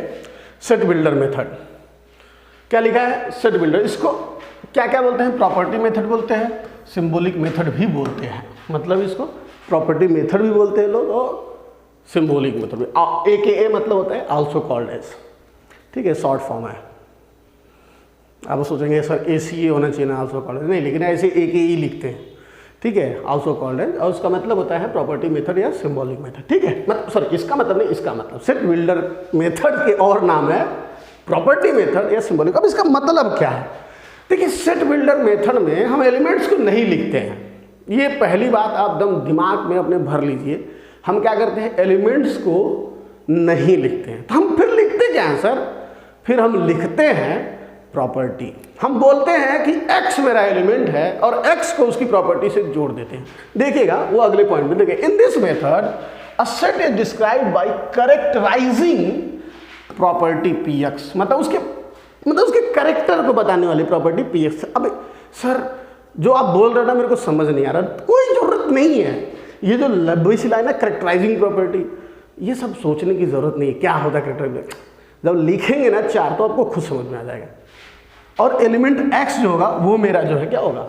सेट बिल्डर मेथड। क्या लिखा है, सेट बिल्डर, इसको क्या क्या बोलते हैं, प्रॉपर्टी मेथड बोलते हैं, सिंबॉलिक मेथड भी बोलते हैं। मतलब इसको प्रॉपर्टी मेथड भी बोलते हैं लोग, और सिंबॉलिक मेथड भी, AKA मतलब होता है आल्सो कॉल्ड एज। ठीक है, शॉर्ट फॉर्म है। आप सोचेंगे सर ACA होना चाहिए ना, आल्सो कॉल्ड एज, नहीं, लेकिन ऐसे AKE लिखते हैं। ठीक है, आल्सो कॉल्ड एज, और उसका मतलब होता है प्रॉपर्टी मेथड या सिंबॉलिक मेथड। ठीक है, मतलब सॉरी, इसका मतलब नहीं, इसका मतलब सेट बिल्डर मेथड के और नाम है प्रॉपर्टी मेथड या सिंबॉलिक। अब इसका मतलब क्या है, देखिए सेट बिल्डर मेथड में हम एलिमेंट्स को नहीं लिखते हैं, ये पहली बात आप एकदम दिमाग में अपने भर लीजिए। हम क्या करते हैं, एलिमेंट्स को नहीं लिखते हैं। तो हम फिर लिखते क्या हैं सर, फिर हम लिखते हैं प्रॉपर्टी। हम बोलते हैं कि x मेरा एलिमेंट है और x को उसकी प्रॉपर्टी से जोड़ देते हैं। देखिएगा वो अगले पॉइंट में देखिए, in this method a set is described bye characterising property px, मतलब उसके कैरेक्टर को बताने वाली प्रॉपर्टी px। अब सर जो आप बोल रहे हो ना, मेरे को समझ नहीं आ रहा, कोई जरूरत नहीं है। ये जो लंबी सी लाइन है कैरेक्टराइजिंग प्रॉपर्टी, ये सब सोचने की जरूरत नहीं है क्या होता है कैरेक्टराइजिंग। जब लिखेंगे ना 4 तो आपको खुद समझ में आ जाएगा। और एलिमेंट x जो होगा वो मेरा जो है क्या होगा,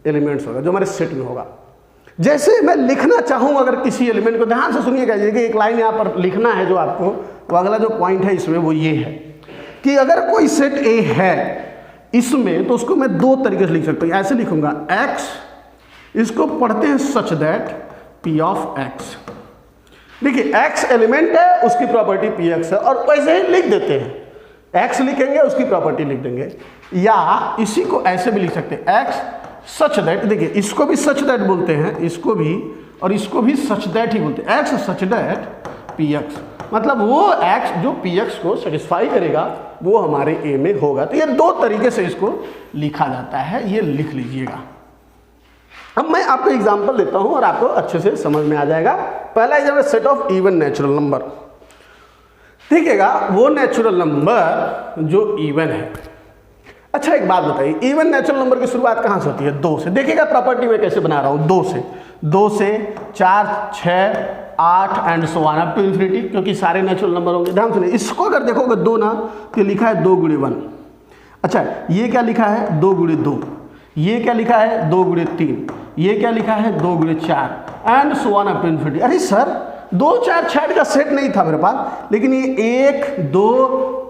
एलिमेंट्स होगा जो हमारे सेट में होगा। जैसे मैं लिखना चाहूँ अगर किसी एलिमेंट को, ध्यान से सुनिएगा, एक लाइन यहाँ पर लिखना है जो आपको, वो अगला जो पॉइंट है इसमें वो ये है कि अगर कोई सेट A है इसमें, तो उसको मैं 2 तरीके से लिख सकता हूँ। ऐसे लिखूंगा x, इसको पढ़ते हैं such that p of x। देखिए x एलिमेंट है, उसकी प्रॉपर्टी px है, और वैसे ही लिख देते हैं, x लिखेंगे उसकी प्रॉपर्टी लिख देंगे। या इसी को ऐसे भी लिख सकते हैं, x सच दैट, देखिए इसको भी सच दैट बोलते हैं, इसको भी, और इसको भी सच दैट ही बोलते हैं, x such that P x, मतलब वो एक्स जो पी एक्स को सेटिस्फाई करेगा वो हमारे ए में होगा। तो ये दो तरीके से इसको लिखा जाता है, ये लिख लीजिएगा। अब मैं आपको एग्जांपल देता हूं और आपको अच्छे से समझ में आ जाएगा। पहला example, set of even natural number. देखिएगा वो नेचुरल नंबर जो इवन है। अच्छा एक बात बताइए, इवन नेचुरल नंबर की शुरुआत कहाँ से होती है? 2 से। देखिएगा प्रॉपर्टी में कैसे बना रहा हूँ, 2 से 4, 6, 8 and so on up to infinity, क्योंकि सारे नेचुरल नंबर होंगे। ध्यान सुनिए, इसको अगर देखोगे 2 ना तो लिखा है 2 गुणे 1। अच्छा ये क्या लिखा है? 2 गुणे 2। ये क्या लिखा है? 2 गुणे 3। ये क्या लिखा है? 2 गुणे 4 and so on up to infinity. अरे सर 2, 4, 6 का सेट नहीं था मेरे पास, लेकिन ये 1, 2,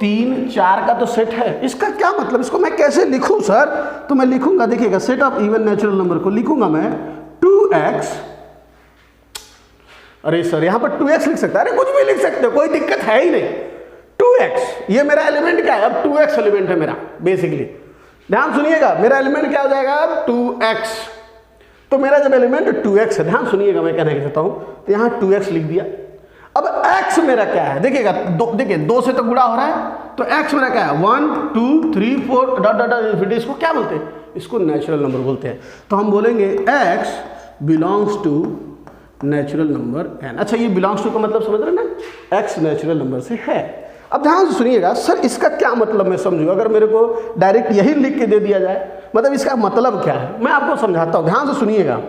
3, 4 का तो सेट है। इसका क्या मतलब? इसको मैं कैसे लिखूं सर? तो मैं लिखूंगा, देखिएगा set of even natural number को लिखूंगा मैं 2x। अरे सर यहाँ पर 2x लिख सकता है? अरे कुछ भी लिख सकते हो, कोई दिक्कत है ही नहीं। 2x ये मेरा एलिमेंट क्या है? अब 2x एलिमेंट है मेरा बेसिकली। ध्यान सुनिएगा, मेरा एलिमेंट क्या हो जाएगा अब? 2x। तो मेरा जब एलिमेंट 2x है, ध्यान सुनिएगा मैं कहना चाहता हूं, तो यहां 2x लिख दिया। अब x मेरा क्या है? देखिएगा देखिए 2 से तो गुणा हो रहा है, तो x मेरा क्या है? 1, 2, 3, 4 डॉट डॉट इन्फिनिटी। इसको क्या बोलते हैं? इसको नेचुरल नंबर बोलते हैं। तो हम बोलेंगे x belongs to natural number n। अच्छा ये बिलोंग्स टू का मतलब समझ रहे हैं ना, x नेचुरल नंबर से है। अब ध्यान से सुनिएगा, सर इसका क्या मतलब मैं समझूंगा अगर मेरे को डायरेक्ट यही लिख के दे दिया जाए, मतलब इसका मतलब क्या है? मैं आपको समझाता हूँ, ध्यान से सुनिएगा,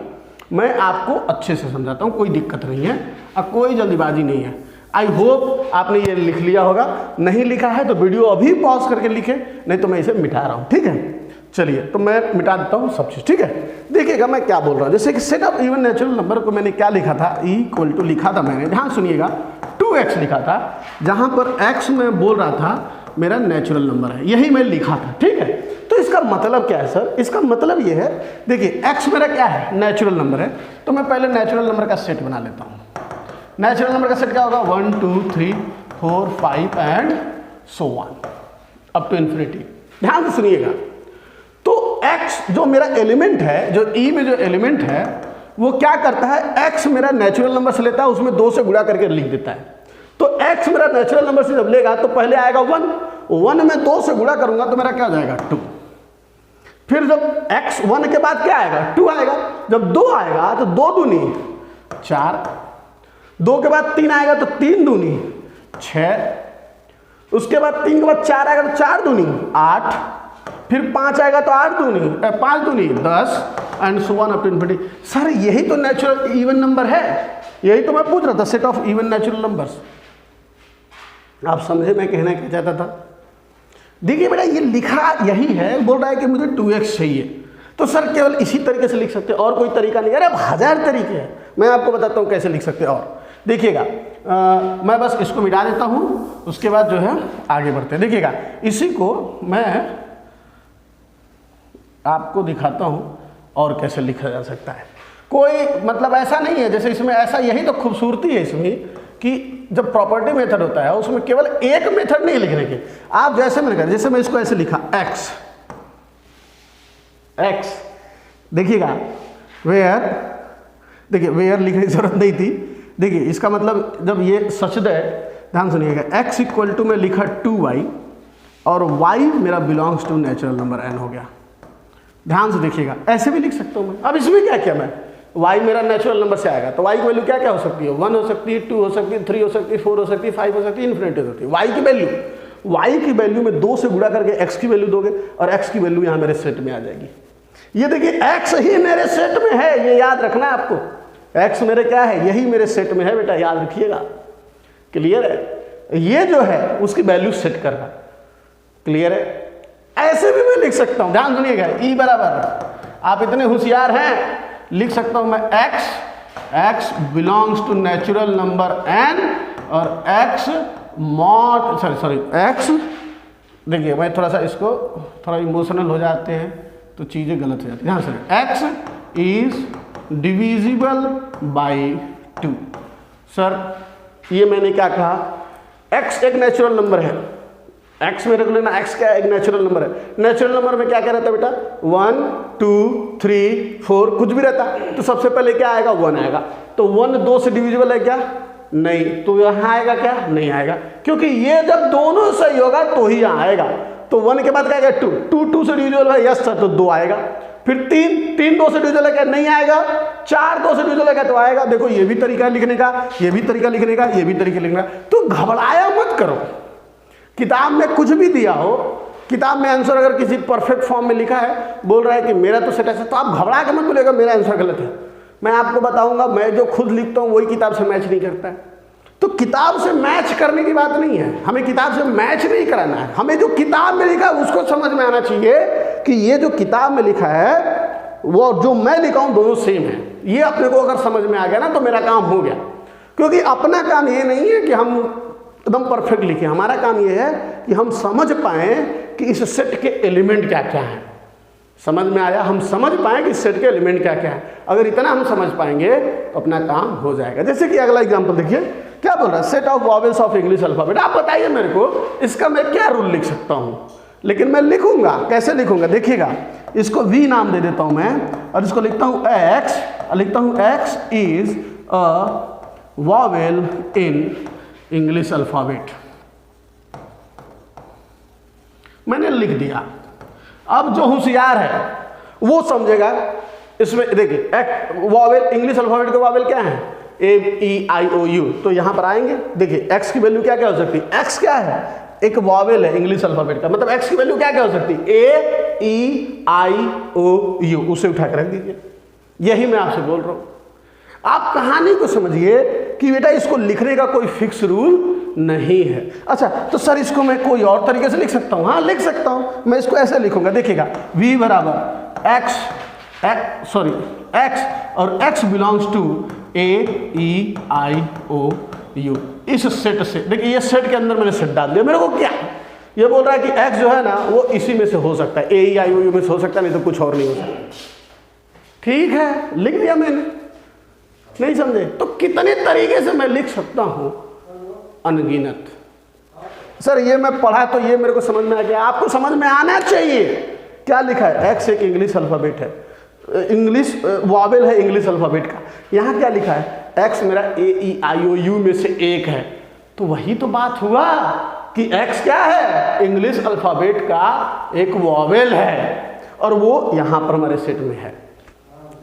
मैं आपको अच्छे से समझाता हूँ, कोई दिक्कत नहीं है और कोई जल्दीबाजी नहीं है। आई होप आपने ये लिख लिया होगा, नहीं लिखा है तो वीडियो अभी पॉज करके लिखे, नहीं तो मैं इसे मिटा रहा हूँ, ठीक है? चलिए तो मैं मिटा देता हूँ सब चीज़, ठीक है? देखिएगा मैं क्या बोल रहा हूँ। जैसे कि set of even natural number को मैंने क्या लिखा था? इक्वल टू लिखा था मैंने, ध्यान सुनिएगा 2x लिखा था, जहाँ पर x मैं बोल रहा था मेरा नेचुरल नंबर है, यही मैं लिखा था, ठीक है? तो इसका मतलब क्या है सर? इसका मतलब ये है, देखिए x मेरा क्या है? नेचुरल नंबर है। तो मैं पहले नेचुरल नंबर का सेट बना लेता हूँ। नेचुरल नंबर का सेट क्या होगा? 1, 2, 3, 4, 5 and so on up to infinity. ध्यान से सुनिएगा, तो x जो मेरा एलिमेंट है, जो e में जो एलिमेंट है, वो क्या करता है? x मेरा नेचुरल नंबर से लेता है, उसमें 2 से गुणा करके लिख देता है। तो x मेरा नेचुरल नंबर से जब लेगा तो पहले आएगा 1 में 2 से गुणा करूंगा तो मेरा क्या हो जाएगा? 2। फिर जब x 1 के बाद क्या आएगा? 2 आएगा। जब 2 आएगा तो 2 दूनी 4, 2 के बाद 3 आएगा तो 3 दूनी 6, उसके बाद 3 के बाद 4 आएगा तो 4 दूनी 8, फिर 5 आएगा तो 8 दूनी 5 दूनी 10 and so on up to infinity. Sir यही तो नेचुरल इवन नंबर है, यही तो मैं पूछ रहा था, set of even natural numbers. आप समझे मैं कहना क्या चाहता था? देखिए बेटा ये लिखा यही है, बोल रहा है कि मुझे 2x चाहिए, तो सर केवल इसी तरीके से लिख सकते हैं, और कोई तरीका नहीं? अरे अब 1000 तरीके हैं, मैं आपको बताता हूँ कैसे लिख सकते हैं। और देखिएगा मैं बस इसको मिटा देता हूँ, उसके बाद जो है आगे बढ़ते हैं। देखिएगा इसी को मैं आपको दिखाता हूँ और कैसे लिखा जा सकता है। कोई मतलब ऐसा नहीं है, जैसे इसमें ऐसा, यही तो खूबसूरती है इसमें कि जब प्रॉपर्टी मेथड होता है उसमें केवल एक मेथड नहीं लिखने के, आप जैसे मैंने कहा, जैसे मैं इसको ऐसे लिखा x, देखिएगा वेयर, देखिए वेयर लिखने की जरूरत नहीं थी। देखिए इसका मतलब जब ये सच दैट, ध्यान सुनिएगा, x इक्वल टू में लिखा 2y और y मेरा belongs to natural number n हो गया। ध्यान से देखिएगा, ऐसे भी लिख सकता हूँ मैं। अब इसमें क्या किया मैं? y मेरा नेचुरल नंबर से आएगा तो y की वैल्यू क्या क्या हो सकती है? 1 हो सकती है, 2 हो सकती है, 3 हो सकती है, 4 हो सकती है, 5 हो सकती है, इन्फिनिटी हो सकती है। y की वैल्यू में 2 से गुणा करके x की वैल्यू दोगे और x की वैल्यू यहाँ मेरे सेट में आ जाएगी। ये देखिए x ही मेरे सेट में है, ये याद रखना है आपको। x मेरे क्या है? यही मेरे सेट में है बेटा, याद रखिएगा। क्लियर है? ये जो है उसकी वैल्यू सेट करना। क्लियर है? ऐसे भी मैं लिख सकता हूँ, ध्यान सुनिएगा, e बराबर, आप इतने होशियार हैं, लिख सकता हूँ मैं x belongs to natural number n और x मॉड x, देखिए मैं थोड़ा सा इसको थोड़ा इमोशनल हो जाते हैं तो चीज़ें गलत हो जाती हैं। ध्यान से, x is divisible by 2। Sir ये मैंने क्या कहा? x एक नेचुरल नंबर है, एक्स मेरे को लेना, एक्स क्या है, एक नेचुरल नंबर है। नेचुरल नंबर में क्या क्या रहता है बेटा, 1 2 3 4 कुछ भी रहता, तो सबसे पहले क्या आएगा, 1 आएगा। तो 1 2 से डिविजिबल है क्या, नहीं, तो यहाँ आएगा क्या, नहीं आएगा, क्योंकि ये जब दोनों सही होगा तो ही यहाँ आएगा। तो 1 के बाद क्या आएगा, 2 2 2 से डिविजिबल है, यस सर, तो 2 आएगा। फिर 3 3 2 से डिविजिबल है क्या, नहीं आएगा। 4 2 से डिविजिबल है क्या, तो आएगा। देखो ये भी तरीका है लिखने का, ये भी तरीका लिखने का, ये भी तरीका लिखने का। तो घबराया मत करो, किताब में कुछ भी दिया हो, किताब में आंसर अगर किसी परफेक्ट फॉर्म में लिखा है, बोल रहा है कि मेरा तो सेट ऐसा, तो आप घबरा के मत बोलेगा मेरा आंसर गलत है। मैं आपको बताऊंगा, मैं जो खुद लिखता हूँ वही किताब से मैच नहीं करता है। तो किताब से मैच करने की बात नहीं है, हमें किताब से मैच नहीं कराना है, हमें जो किताब में लिखा है उसको समझ में आना चाहिए कि ये जो किताब में लिखा है वो जो मैं लिखा हूँ दोनों सेम है। ये अपने को अगर समझ में आ गया ना तो मेरा काम हो गया। क्योंकि अपना काम ये नहीं है कि हम एकदम परफेक्ट लिखें, हमारा काम ये है कि हम समझ पाएँ कि इस सेट के एलिमेंट क्या क्या हैं। समझ में आया, हम समझ पाएँ कि सेट के एलिमेंट क्या क्या है। अगर इतना हम समझ पाएंगे तो अपना काम हो जाएगा। जैसे कि अगला एग्जांपल देखिए, क्या बोल रहा है, set of vowels of English alphabet. आप बताइए मेरे को इसका मैं क्या रूल लिख सकता हूँ, लेकिन मैं लिखूंगा, कैसे लिखूंगा देखिएगा। इसको V नाम दे देता हूँ मैं, और इसको लिखता हूँ X, लिखता हूँ X is a vowel in English alphabet. मैंने लिख दिया। अब जो होशियार है वो समझेगा, इसमें देखिए वॉवेल, इंग्लिश अल्फाबेट के वॉवेल क्या है, A-E-I-O-U। तो यहां पर आएंगे, देखिए x की वैल्यू क्या क्या हो सकती है, x क्या है, एक वॉवेल है इंग्लिश अल्फाबेट का, मतलब x की वैल्यू क्या क्या हो सकती है, A-E-I-O-U, उसे उठा कर रख दीजिए। यही मैं आपसे बोल रहा हूं। आप कहानी को समझिए कि बेटा इसको लिखने का कोई फिक्स रूल नहीं है। अच्छा, तो सर इसको मैं कोई और तरीके से लिख सकता हूँ, हाँ लिख सकता हूँ। मैं इसको ऐसे लिखूंगा, देखिएगा V बराबर x और x बिलोंग्स टू A-E-I-O-U। इस सेट से, देखिए ये सेट के अंदर मैंने सेट डाल दिया। मेरे को क्या ये बोल रहा है कि x जो है ना वो इसी में से हो सकता है, A-E-I-O-U में से हो सकता है, नहीं तो कुछ और नहीं हो सकता। ठीक है, लिख दिया मैंने, नहीं समझे तो कितने तरीके से मैं लिख सकता हूं, अनगिनत। सर ये मैं पढ़ा तो ये मेरे को समझ में आ गया, आपको समझ में आना चाहिए। क्या लिखा है, एक्स एक इंग्लिश अल्फाबेट है, इंग्लिश वॉवेल है इंग्लिश अल्फाबेट का। यहाँ क्या लिखा है, एक्स मेरा A-E-I-O-U में से एक है। तो वही तो बात हुआ कि एक्स क्या है, इंग्लिश अल्फाबेट का एक वॉवेल है, और वो यहाँ पर हमारे सेट में है।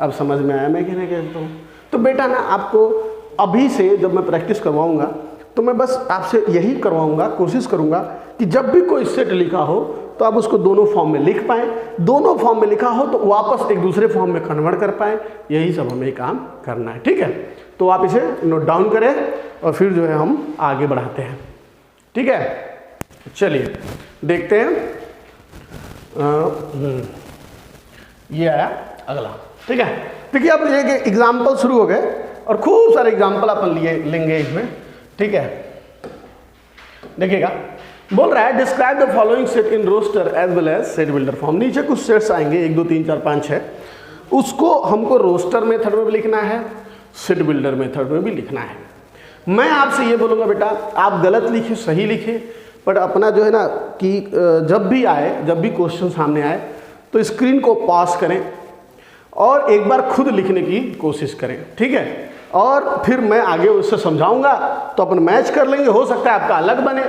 अब समझ में आया मैं कहने कहता हूँ। तो बेटा ना आपको अभी से जब मैं प्रैक्टिस करवाऊंगा तो मैं बस आपसे यही करवाऊंगा, कोशिश करूंगा कि जब भी कोई सेट लिखा हो तो आप उसको दोनों फॉर्म में लिख पाएँ, दोनों फॉर्म में लिखा हो तो वापस एक दूसरे फॉर्म में कन्वर्ट कर पाएँ। यही सब हमें काम करना है, ठीक है। तो आप इसे नोट डाउन करें और फिर जो है हम आगे बढ़ाते हैं, ठीक है। चलिए देखते हैं, ये आया अगला, ठीक है। देखिए अब ये एग्जाम्पल शुरू हो गए और खूब सारे एग्जाम्पल अपन लेंगे इसमें, ठीक है। देखिएगा, बोल रहा है describe the following set in roster as well as set builder form. नीचे कुछ सेट्स आएंगे 1 2 3 4 5 6, उसको हमको रोस्टर मेथड में भी लिखना है, सेट बिल्डर मेथड में भी लिखना है। मैं आपसे ये बोलूँगा बेटा आप गलत लिखे सही लिखे, बट अपना जो है ना कि जब भी आए, जब भी क्वेश्चन सामने आए तो स्क्रीन को पॉज करें और एक बार खुद लिखने की कोशिश करें, ठीक है। और फिर मैं आगे उससे समझाऊंगा तो अपन मैच कर लेंगे, हो सकता है आपका अलग बने,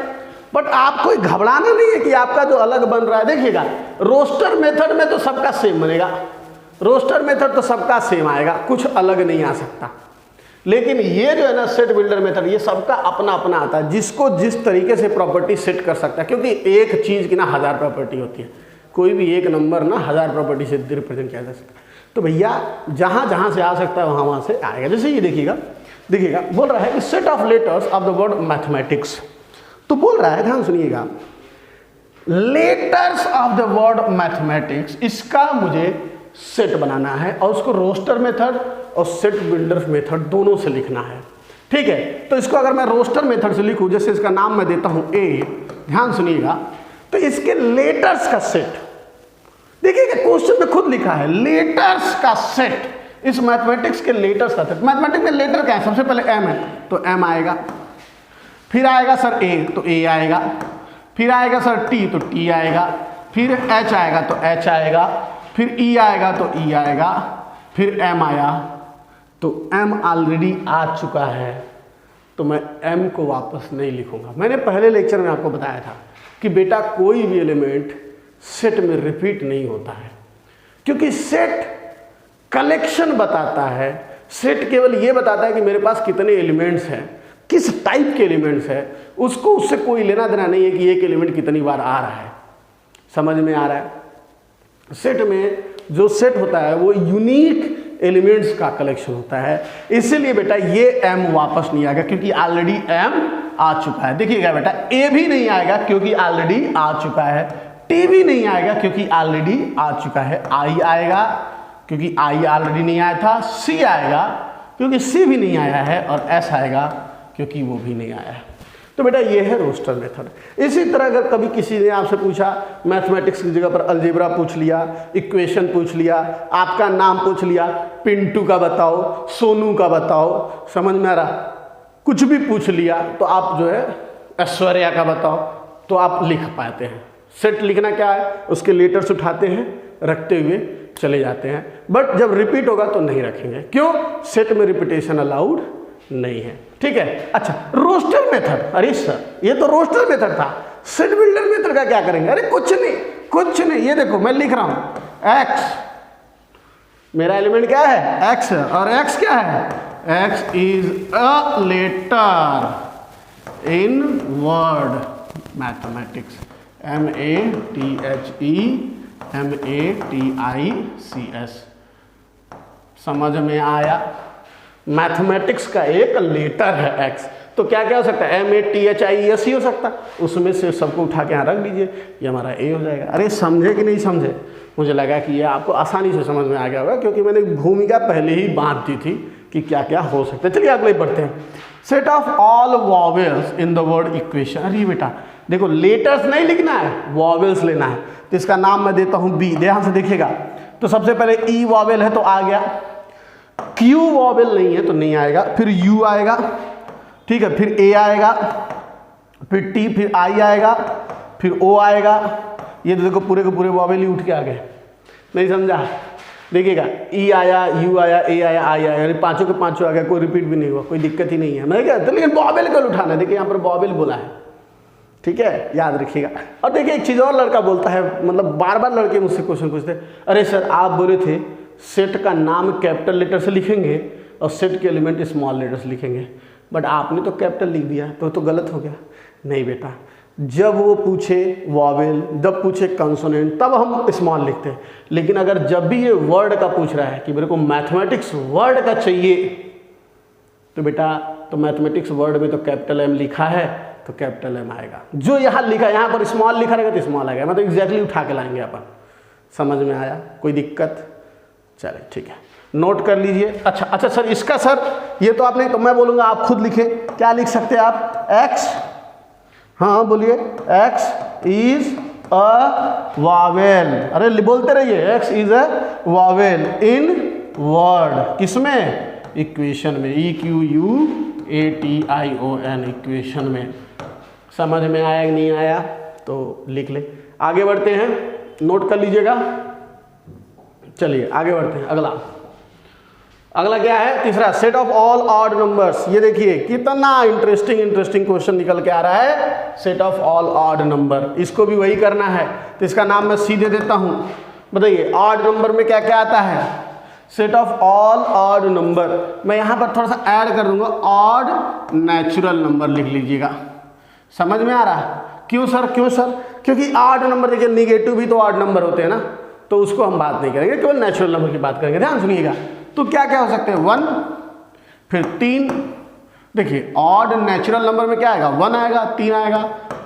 बट आपको घबराना नहीं है कि आपका जो अलग बन रहा है। देखिएगा रोस्टर मेथड में तो सबका सेम बनेगा, रोस्टर मेथड तो सबका सेम आएगा, कुछ अलग नहीं आ सकता। लेकिन ये जो है ना सेट बिल्डर मेथड, ये सबका अपना अपना आता है, जिसको जिस तरीके से प्रॉपर्टी सेट कर सकता है। क्योंकि एक चीज़ की ना 1000 प्रॉपर्टी होती है, कोई भी एक नंबर ना 1000 प्रॉपर्टी से रिप्रेजेंट किया जा सकता है। तो भैया जहाँ जहाँ से आ सकता है वहाँ से आएगा। जैसे ये देखिएगा बोल रहा है कि set of letters of the word mathematics. तो बोल रहा है, ध्यान सुनिएगा, letters of the word mathematics, इसका मुझे सेट बनाना है और उसको रोस्टर मेथड और सेट बिल्डर मेथड दोनों से लिखना है, ठीक है। तो इसको अगर मैं रोस्टर मेथड से लिखूं, जैसे इसका नाम मैं देता हूं A, ध्यान सुनिएगा, तो इसके लेटर्स का सेट, देखिएगा क्वेश्चन में खुद लिखा है लेटर्स का सेट, इस मैथमेटिक्स के लेटर्स का सेट। मैथमेटिक्स में लेटर क्या है, सबसे पहले M है तो M आएगा, फिर आएगा सर A तो A आएगा, फिर आएगा सर टी तो टी आएगा, फिर एच आएगा तो एच आएगा, फिर ई आएगा तो ई आएगा, फिर एम आया तो एम ऑलरेडी आ चुका है, तो मैं एम को वापस नहीं लिखूंगा। मैंने पहले लेक्चर में आपको बताया था कि बेटा कोई भी एलिमेंट सेट में रिपीट नहीं होता है, क्योंकि सेट कलेक्शन बताता है। सेट केवल ये बताता है कि मेरे पास कितने एलिमेंट्स हैं, किस टाइप के एलिमेंट्स हैं, उसको उससे कोई लेना देना नहीं है कि एक एलिमेंट कितनी बार आ रहा है। समझ में आ रहा है? सेट में जो सेट होता है वो यूनिक एलिमेंट्स का कलेक्शन होता है। इसीलिए बेटा ये एम वापस नहीं आएगा क्योंकि ऑलरेडी एम आ चुका है। देखिएगा बेटा ए भी नहीं आएगा क्योंकि ऑलरेडी आ चुका है, टी भी नहीं आएगा क्योंकि ऑलरेडी आ चुका है, आई आएगा क्योंकि आई ऑलरेडी नहीं आया था, सी आएगा क्योंकि सी भी नहीं आया है, और एस आएगा क्योंकि वो भी नहीं आया है। तो बेटा ये है रोस्टर मेथड। इसी तरह अगर कभी किसी ने आपसे पूछा, मैथमेटिक्स की जगह पर अलजेब्रा पूछ लिया, इक्वेशन पूछ लिया, आपका नाम पूछ लिया, पिंटू का बताओ, सोनू का बताओ, समझ में आ रहा, कुछ भी पूछ लिया, तो आप जो है ऐश्वर्या का बताओ, तो आप लिख पाते हैं। सेट लिखना क्या है, उसके लेटर्स उठाते हैं, रखते हुए चले जाते हैं, बट जब रिपीट होगा तो नहीं रखेंगे। क्यों? सेट में रिपीटेशन अलाउड नहीं है। ठीक है। अच्छा, रोस्टर मेथड, अरे सर ये तो रोस्टर मेथड था, सेट बिल्डर मेथड का क्या करेंगे? अरे कुछ नहीं, कुछ नहीं। ये देखो मैं लिख रहा हूं एक्स, मेरा एलिमेंट क्या है? एक्स है, और एक्स क्या है? X is a letter in word mathematics, MATHEMATICS। समझ में आया? मैथमेटिक्स का एक लेटर है एक्स, तो क्या क्या हो सकता है? MATHIES ही हो सकता है, उसमें से सबको उठा के यहाँ रख लीजिए, ये हमारा ए हो जाएगा। अरे समझे कि नहीं समझे? मुझे लगा कि ये आपको आसानी से समझ में आ गया होगा, क्योंकि मैंने भूमिका पहले ही बांध दी थी कि क्या क्या हो सकता है। चलिए अगले बढ़ते हैं। Set of all vowels in the word equation. अरे बेटा देखो, लेटर्स नहीं लिखना है, वॉवेल्स लेना है, तो इसका नाम मैं देता हूँ बी। ध्यान से देखिएगा, तो सबसे पहले ई वॉवेल है तो आ गया, क्यू वॉवेल नहीं है तो नहीं आएगा, फिर यू आएगा, ठीक है, फिर ए आएगा, फिर टी, फिर आई आएगा, फिर ओ आएगा। ये तो देखो पूरे के पूरे वॉवेल ही उठ के आ गए, नहीं समझा? देखिएगा, ई आया, यू आया, ए आया, आई आया, यानी पांचों के पांचों आ गया, कोई रिपीट भी नहीं हुआ, कोई दिक्कत ही नहीं है। मैं क्या, तो लेकिन वॉवेल कल उठाना है, देखिए यहाँ पर वॉवेल बोला है, ठीक है, याद रखिएगा। और देखिए एक चीज़ और लड़का बोलता है, मतलब बार बार लड़के मुझसे क्वेश्चन पूछते, अरे सर आप बोले थे सेट का नाम कैपिटल लेटर से लिखेंगे और सेट के एलिमेंट स्मॉल लेटर से लिखेंगे, बट आपने तो कैपिटल लिख दिया, तो गलत हो गया। नहीं बेटा, जब वो पूछे वॉवेल, जब पूछे कंसोनेंट, तब हम स्मॉल लिखते हैं। लेकिन अगर जब भी ये वर्ड का पूछ रहा है कि मेरे को मैथमेटिक्स वर्ड का चाहिए, तो बेटा तो मैथमेटिक्स वर्ड में तो कैपिटल एम लिखा है, तो कैपिटल एम आएगा। जो यहाँ लिखा है, यहाँ पर स्मॉल लिखा रहेगा तो स्मॉल आएगा, मतलब एग्जैक्टली उठा के लाएंगे अपन। समझ में आया? कोई दिक्कत? चलिए ठीक है, नोट कर लीजिए। अच्छा सर, इसका सर ये तो आपने, तो मैं बोलूँगा आप खुद लिखे, क्या लिख सकते हैं आप? एक्स, हाँ बोलिए, एक्स इज अ वॉवेल। अरे बोलते रहिए, x is a vowel in word, किसमें? इक्वेशन में, EQUATION, इक्वेशन में। समझ में आया कि नहीं आया? तो लिख ले। आगे बढ़ते हैं, नोट कर लीजिएगा। चलिए आगे बढ़ते हैं। अगला क्या है? तीसरा, set of all odd numbers. ये देखिए कितना इंटरेस्टिंग क्वेश्चन निकल के आ रहा है। Set of all odd number, इसको भी वही करना है, तो इसका नाम मैं सीधे देता हूं। बताइए ऑड नंबर में क्या क्या आता है? Set of all odd number. मैं यहां पर थोड़ा सा ऐड कर दूंगा, ऑड नेचुरल नंबर लिख लीजिएगा। समझ में आ रहा है? क्यों सर? क्योंकि ऑड नंबर, देखिए निगेटिव भी तो ऑड नंबर होते हैं ना, तो उसको हम बात नहीं करेंगे, केवल नेचुरल नंबर की बात करेंगे। ध्यान सुनिएगा, तो क्या क्या हो सकते हैं? 1, फिर 3। देखिए ऑड नेचुरल नंबर में क्या आएगा? 1 आएगा, 3 आएगा,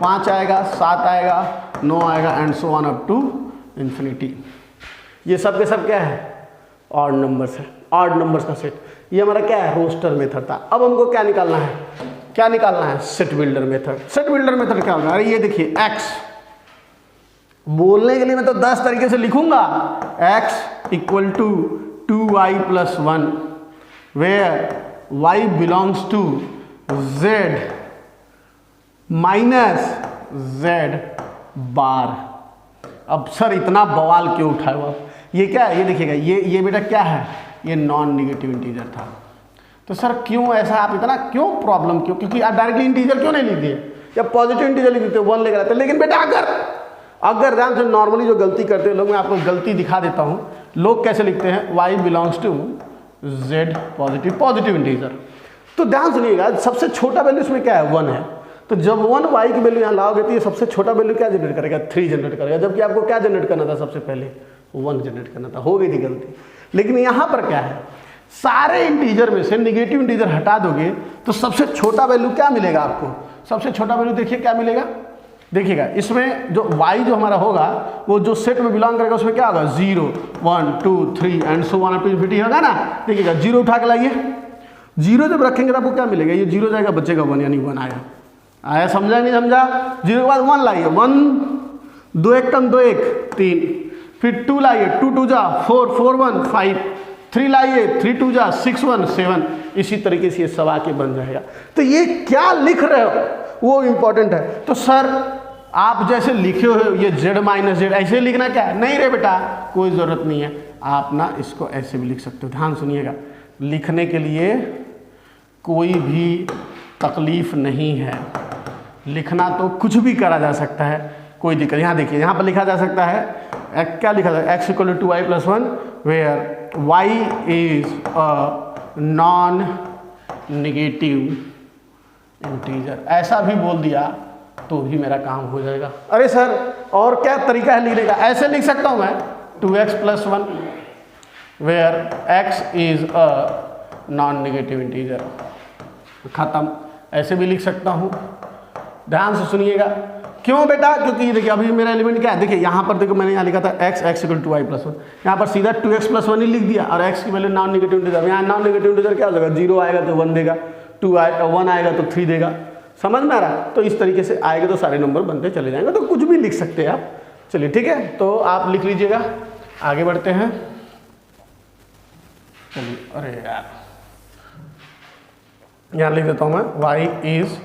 5 आएगा, 7 आएगा, 9 आएगा, and so on up to infinity. ये सब के सब क्या है? ऑड नंबर्स है, ऑड नंबर्स का सेट। ये हमारा क्या है? रोस्टर मेथड था। अब हमको क्या निकालना है? Set builder method. Set builder method क्या होगा? अरे ये देखिए, एक्स बोलने के लिए मैं तो 10 तरीके से लिखूंगा। x equal to 2y plus 1, where y belongs to z minus z बार। अब सर इतना बवाल क्यों उठाए हो आप? ये क्या है? ये देखिएगा, ये बेटा क्या है? ये नॉन निगेटिव इंटीजर था। तो सर क्यों ऐसा, आप इतना क्यों प्रॉब्लम क्यों? क्योंकि आप डायरेक्टली इंटीजर क्यों नहीं लिख दिए या पॉजिटिव इंटीजर लिख देते, 1 लेकर आते। लेकिन बेटा अगर ध्यान से नॉर्मली जो गलती करते हैं लोग, मैं आपको गलती दिखा देता हूँ। लोग कैसे लिखते हैं? y belongs to z positive integer. तो ध्यान सुनिएगा, सबसे छोटा वैल्यू इसमें क्या है? 1 है। तो जब 1 y की वैल्यू यहाँ लाओगे तो ये सबसे छोटा वैल्यू क्या जनरेट करेगा? 3 जनरेट करेगा। जबकि आपको क्या जनरेट करना था? सबसे पहले 1 जनरेट करना था। हो गई थी गलती। लेकिन यहाँ पर क्या है? सारे इंटीजर में से निगेटिव इंटीजर हटा दोगे तो सबसे छोटा वैल्यू क्या मिलेगा आपको? सबसे छोटा वैल्यू देखिए क्या मिलेगा। देखिएगा इसमें जो y जो हमारा होगा वो जो सेट में बिलोंग करेगा उसमें क्या होगा? 0 1 2 3 and so on up to infinity होगा ना। देखिएगा 0 उठा के लाइए, 0 जब रखेंगे तो आपको क्या मिलेगा? ये 0 जाएगा, बचेगा 1, यानी 1 आया। समझा नहीं समझा? 0 के बाद 1 लाइए, 1 2 1 कम 2 1 3, फिर 2 लाइए, 2 2 जा 4 4 1 5, 3 लाइए, 3 2 जा 6 1 7। इसी तरीके से ये सब आके बन जाएगा। तो ये क्या लिख रहे हो वो इंपॉर्टेंट है। तो सर आप जैसे लिखे हो ये z माइनस जेड ऐसे लिखना क्या है? नहीं रे बेटा, कोई ज़रूरत नहीं है। आप ना इसको ऐसे भी लिख सकते हो। ध्यान सुनिएगा, लिखने के लिए कोई भी तकलीफ नहीं है। लिखना तो कुछ भी करा जा सकता है, कोई दिक्कत। यहाँ देखिए, यहाँ पर लिखा जा सकता है क्या लिखा जाए? x equal to 2y plus 1 where y is a non negative integer. ऐसा भी बोल दिया तो भी मेरा काम हो जाएगा। अरे सर और क्या तरीका है लिखने का? ऐसे लिख सकता हूँ मैं 2x plus 1 where x is a non negative integer. खत्म। ऐसे भी लिख सकता हूँ। ध्यान से सुनिएगा। क्यों बेटा? क्योंकि देखिए अभी मेरा एलिमेंट क्या है? देखिए यहाँ पर देखो मैंने यहाँ लिखा था x equal to y plus 1, यहाँ पर सीधा 2x प्लस 1 ही लिख दिया और x की वैल्यू नॉन निगेटिव इंटीजर। यहाँ नॉन निगेटिव इंटीजर क्या हो जाएगा? 0 आएगा तो 1 देगा, 1 आएगा तो 3 देगा। समझ में आ रहा है? तो इस तरीके से आएगा तो सारे नंबर बनते चले जाएंगे। तो कुछ भी लिख सकते हैं आप। चलिए ठीक है, तो आप लिख लीजिएगा। आगे बढ़ते हैं। चलिए, अरे यार यहाँ लिख देता हूँ मैं y is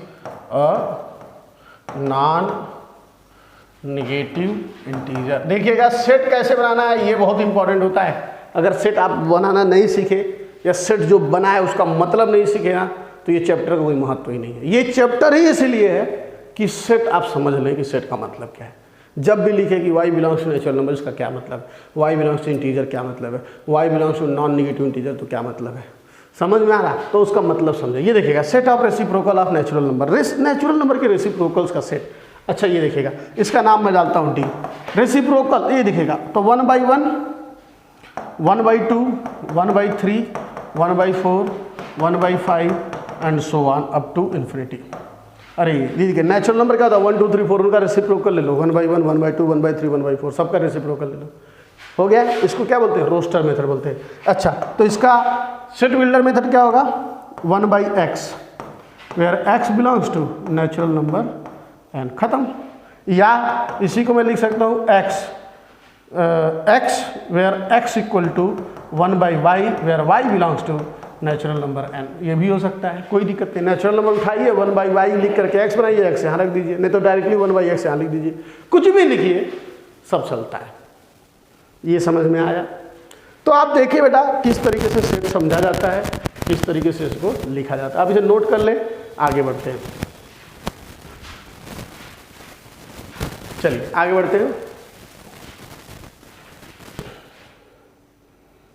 a non negative integer. देखिएगा सेट कैसे बनाना है ये बहुत इंपॉर्टेंट होता है। अगर सेट आप बनाना नहीं सीखे या सेट जो बना है उसका मतलब नहीं सीखे ना तो ये चैप्टर का कोई महत्व ही नहीं है। ये चैप्टर ही इसलिए है कि सेट आप समझ लें कि सेट का मतलब क्या है। जब भी लिखे कि y belongs to natural number इसका क्या मतलब है, y बिलोंग्स टू इंटीजर क्या मतलब है, y belongs to non negative integer तो क्या मतलब है। समझ में आ रहा? तो उसका मतलब समझे। ये देखिएगा set of reciprocal of natural number, natural number के रेसिप्रोकल्स का सेट। अच्छा ये देखिएगा, इसका नाम मैं डालता हूँ डी। रेसिप्रोकल ये दिखेगा तो 1/1, 1/2, 1/3, 1/4, 1/5 and so on up to infinity. अरे ये देखिए नेचुरल नंबर क्या होता है? 1 2 3 4 उनका रेसिप्रोकल ले लो। 1/1, 1/2, 1/3, 1/4 सबका रेसिप्रोकल ले लो। हो गया। इसको क्या बोलते हैं? रोस्टर मेथड बोलते हैं। अच्छा तो इसका सेट बिल्डर मेथड क्या होगा? 1/x where x belongs to natural number and खत्म। या इसी को मैं लिख सकता हूँ x where x equal to 1/y where y belongs to natural number n। ये भी हो सकता है, कोई दिक्कत नहीं। नेचुरल नंबर उठाइए 1/y लिख करके x बनाइए, x यहाँ रख दीजिए, नहीं तो डायरेक्टली 1/x यहाँ लिख दीजिए। कुछ भी लिखिए सब चलता है। ये समझ में आया? तो आप देखिए बेटा किस तरीके से सेट समझा जाता है, किस तरीके से इसको लिखा जाता है। आप इसे नोट कर लें, आगे बढ़ते हैं। चलिए आगे बढ़ते हैं।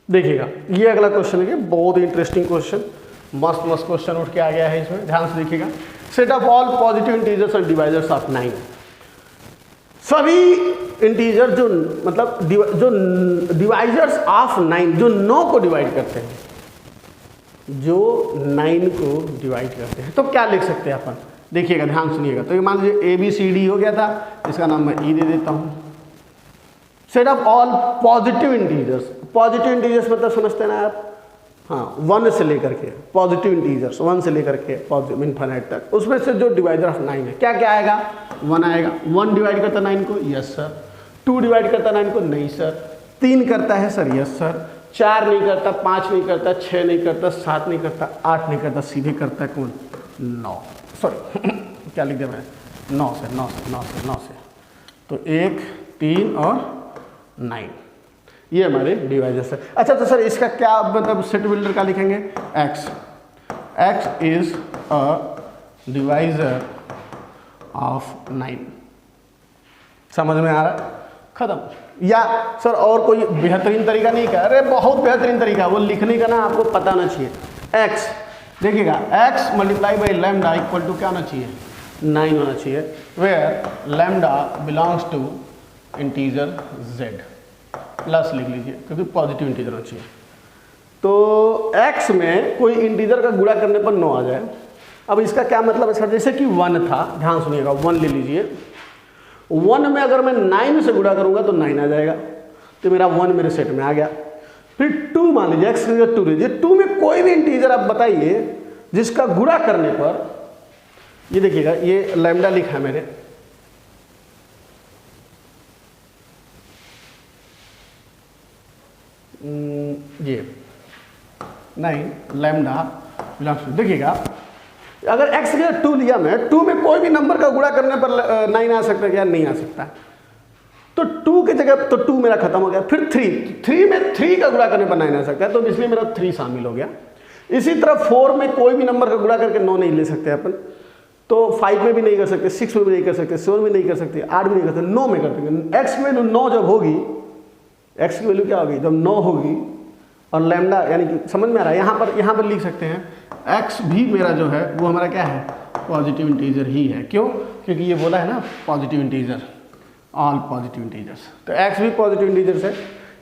देखिएगा ये अगला क्वेश्चन है, बहुत इंटरेस्टिंग क्वेश्चन, मस्त मस्त क्वेश्चन उठ के आ गया है इसमें। ध्यान से देखिएगा। Set of all positive integers and divisors of 9। सभी इंटीजर जो मतलब जो डिवाइजर्स ऑफ 9 जो 9 को डिवाइड करते हैं, जो 9 को डिवाइड करते हैं, तो क्या लिख सकते हैं अपन? देखिएगा ध्यान सुनिएगा। तो ये मान लीजिए ABCD हो गया था, इसका नाम मैं E दे देता हूँ। Set of all positive integers, positive integers मतलब समझते हैं ना आप? हाँ 1 से लेकर के पॉजिटिव इंटीजर्स 1 से लेकर के पॉजिटिव इनफाइनाइट तक, उसमें से जो डिवाइजर ऑफ 9 है क्या क्या आएगा? 1 आएगा। 1 डिवाइड करता 9 को? Yes sir. 2 डिवाइड करता 9 को? नहीं सर। 3 करता है सर? Yes sir. 4 नहीं करता, 5 नहीं करता, 6 नहीं करता, 7 नहीं करता, 8 नहीं करता, सीधे करता है कौन? 9। सॉरी क्या लिख दिया मैं? 9 से 9 से 9 से 9 से, तो 1 3 और 9, ये हमारे डिवाइजर्स है। अच्छा तो सर इसका क्या मतलब सेट बिल्डर का लिखेंगे, x is a divisor of 9। समझ में आ रहा, खत्म। या सर और कोई बेहतरीन तरीका नहीं क्या, अरे बहुत बेहतरीन तरीका, वो लिखने का ना आपको पता होना चाहिए। x देखिएगा, x multiply by lambda equal to क्या होना चाहिए, 9 होना चाहिए, where lambda belongs to integer z, plus लिख लीजिए क्योंकि पॉजिटिव इंटीजर होना चाहिए। तो x में कोई इंटीजर का गुणा करने पर 9 आ जाए। अब इसका क्या मतलब है सर, जैसे कि 1 था, ध्यान सुनिएगा, 1 ले लीजिए, 1 में अगर मैं 9 से गुणा करूंगा तो 9 आ जाएगा, तो मेरा 1 मेरे सेट में आ गया। फिर 2 मान लीजिए, x 2 लीजिए, 2 में कोई भी इंटीजर आप बताइए जिसका गुणा करने पर, ये देखिएगा ये लैम्डा लिखा है मेरे, ये 9 लैम्डा बिलोंग्स टू, देखिएगा अगर x के 2 लिया मैं, 2 में कोई भी नंबर का गुणा करने पर 9 आ सकता है क्या, नहीं आ सकता। तो 2 की जगह तो 2 मेरा खत्म हो गया। फिर 3 में 3 का गुणा करने पर 9 आ सकता है, तो इसलिए मेरा 3 शामिल हो गया। इसी तरह 4 में कोई भी नंबर का गुणा करके 9 नहीं ले सकते अपन, तो 5 में भी नहीं कर सकते, 6 में भी नहीं कर सकते, 7 में नहीं कर सकते, 8 में नहीं कर सकते, 9 में कर सकते। x की वैल्यू 9 जब होगी, x की वैल्यू क्या होगी जब 9 होगी, और लैम्डा यानी कि समझ में आ रहा है, यहाँ पर लिख सकते हैं x भी मेरा जो है वो हमारा क्या है, पॉजिटिव इंटीजर ही है। क्यों, क्योंकि ये बोला है ना positive integer, all positive integers, तो x भी पॉजिटिव इंटीजर्स है,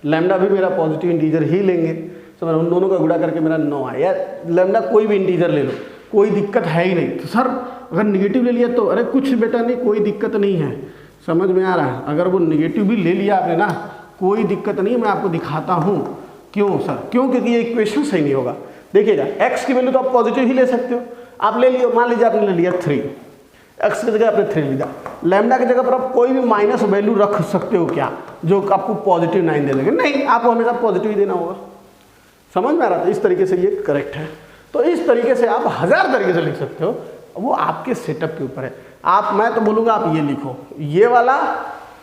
लैम्डा भी मेरा पॉजिटिव इंटीजर ही लेंगे। समझ, उन दोनों का गुणा करके मेरा 9 आया। लैम्डा कोई भी इंटीजर ले लो, कोई दिक्कत है ही नहीं। तो सर अगर निगेटिव ले लिया तो, अरे कुछ बेटा नहीं, कोई दिक्कत नहीं है, समझ में आ रहा है। अगर वो निगेटिव भी ले लिया आपने ना, कोई दिक्कत नहीं है, मैं आपको दिखाता हूँ क्यों सर, क्यों, क्योंकि ये इक्वेशन सही नहीं होगा। देखिएगा x की वैल्यू तो आप पॉजिटिव ही ले सकते हो, आप ले लियो, मान लीजिए आपने ले लिया 3, x की जगह आपने 3 लिया, लैम्डा की जगह पर आप कोई भी माइनस वैल्यू रख सकते हो क्या, जो आपको पॉजिटिव 9 दे देंगे, नहीं, आपको हमेशा पॉजिटिव ही देना होगा। समझ में आ रहा था, इस तरीके से ये करेक्ट है। तो इस तरीके से आप 1000 तरीके से लिख सकते हो, वो आपके सेटअप के ऊपर है। आप, मैं तो बोलूँगा आप ये लिखो, ये वाला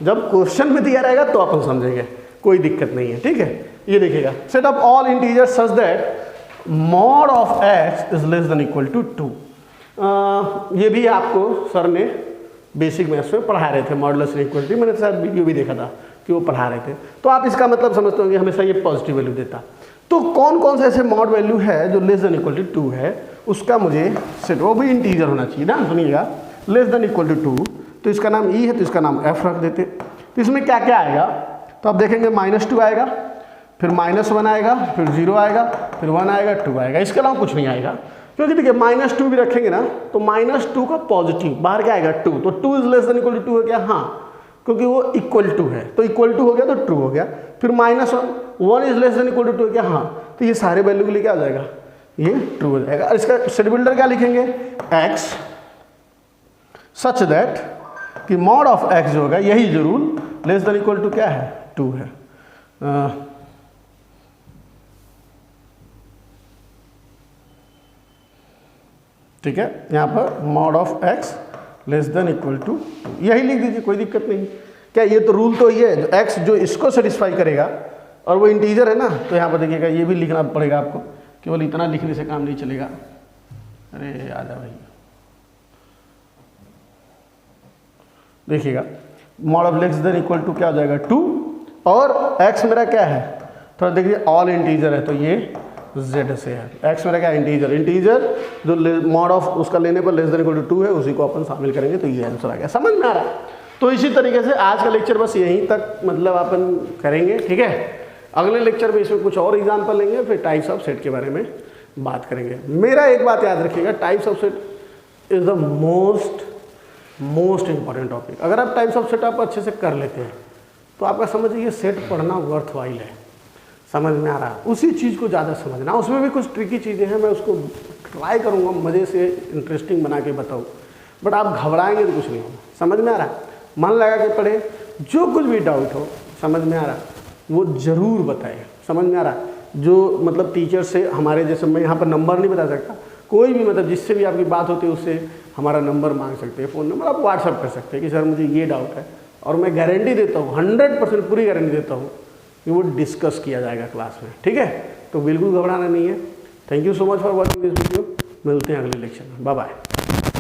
जब क्वेश्चन में दिया रहेगा तो अपन समझेंगे, कोई दिक्कत नहीं है, ठीक है। ये देखिएगा, set of all integers such that mod of x is less than equal to 2। ये भी आपको सर ने बेसिक मैथ्स में पढ़ा रहे थे, मॉडुलस इक्वलिटी, मैंने शायद वीडियो भी देखा था कि वो पढ़ा रहे थे। तो आप इसका मतलब समझते होंगे हमेशा ये पॉजिटिव वैल्यू देता। तो कौन कौन से ऐसे मॉड वैल्यू है जो लेस देन इक्वल टू 2 है, उसका मुझे सेट, वो भी इंटीजर होना चाहिए ना, सुनिएगा, लेस देन इक्वल टू 2, तो इसका नाम e है, तो इसका नाम f रख देते। तो इसमें क्या क्या आएगा, तो आप देखेंगे -2 आएगा, फिर -1 आएगा, फिर 0 आएगा, फिर 1 आएगा, 2 आएगा, इसके अलावा कुछ नहीं आएगा। क्योंकि देखिए -2 भी रखेंगे ना, तो -2 का पॉजिटिव बाहर क्या आएगा 2, तो 2 is less than equal to 2 है क्या, हाँ, क्योंकि वो इक्वल टू है, तो इक्वल टू हो गया तो ट्रू हो गया। फिर -1 is less than equal to 2 है क्या, हाँ, तो ये सारे वैल्यू के लिए क्या हो जाएगा, ये ट्रू हो जाएगा। इसका सेट बिल्डर क्या लिखेंगे, x सच दैट कि मॉड ऑफ x जो होगा यही जरूर लेस देन इक्वल टू क्या है, 2 है। ठीक है, यहाँ पर mod of x less than equal to, यही लिख दीजिए, कोई दिक्कत नहीं। क्या ये तो रूल तो ये है, जो x जो इसको सेटिस्फाई करेगा और वो इंटीजर है ना, तो यहाँ पर देखिएगा ये भी लिखना पड़ेगा आपको, केवल इतना लिखने से काम नहीं चलेगा। अरे आजा भाई, देखिएगा mod of less than equal to क्या हो जाएगा 2, और x मेरा क्या है, थोड़ा देखिए ऑल इंटीजर है, तो ये z से है। x मेरा क्या है, इंटीजर जो मॉड ऑफ उसका लेने पर लेस देन इक्वल टू 2 है, उसी को अपन शामिल करेंगे, तो ये आंसर आ गया। समझ में आ रहा है। तो इसी तरीके से आज का लेक्चर बस यहीं तक मतलब अपन करेंगे, ठीक है। अगले लेक्चर में इसमें कुछ और एग्जाम्पल लेंगे, फिर टाइप्स ऑफ सेट के बारे में बात करेंगे। मेरा एक बात याद रखिएगा, types of set is the most important topic. अगर आप टाइप्स ऑफ सेट आप अच्छे से कर लेते हैं तो आपका समझिए सेट पढ़ना वर्थ वाइल है। समझ में आ रहा है, उसी चीज़ को ज़्यादा समझना, उसमें भी कुछ ट्रिकी चीज़ें हैं, मैं उसको ट्राई करूँगा मज़े से इंटरेस्टिंग बना के बताऊँ, बट आप घबराएंगे तो कुछ नहीं होगा। समझ में आ रहा है, मन लगा के पढ़े, जो कुछ भी डाउट हो समझ में आ रहा वो ज़रूर बताए। समझ में आ रहा, जो मतलब टीचर से हमारे जैसे, मैं यहाँ पर नंबर नहीं बता सकता, कोई भी मतलब जिससे भी आपकी बात होती है उससे हमारा नंबर मांग सकते हैं, फ़ोन नंबर, आप व्हाट्सअप कर सकते हैं कि सर मुझे ये डाउट है, और मैं गारंटी देता हूँ 100% पूरी गारंटी देता हूँ कि वो डिस्कस किया जाएगा क्लास में। ठीक है, तो बिल्कुल घबराना नहीं है। Thank you so much for watching this video. मिलते हैं अगले लेक्चर में। Bye bye.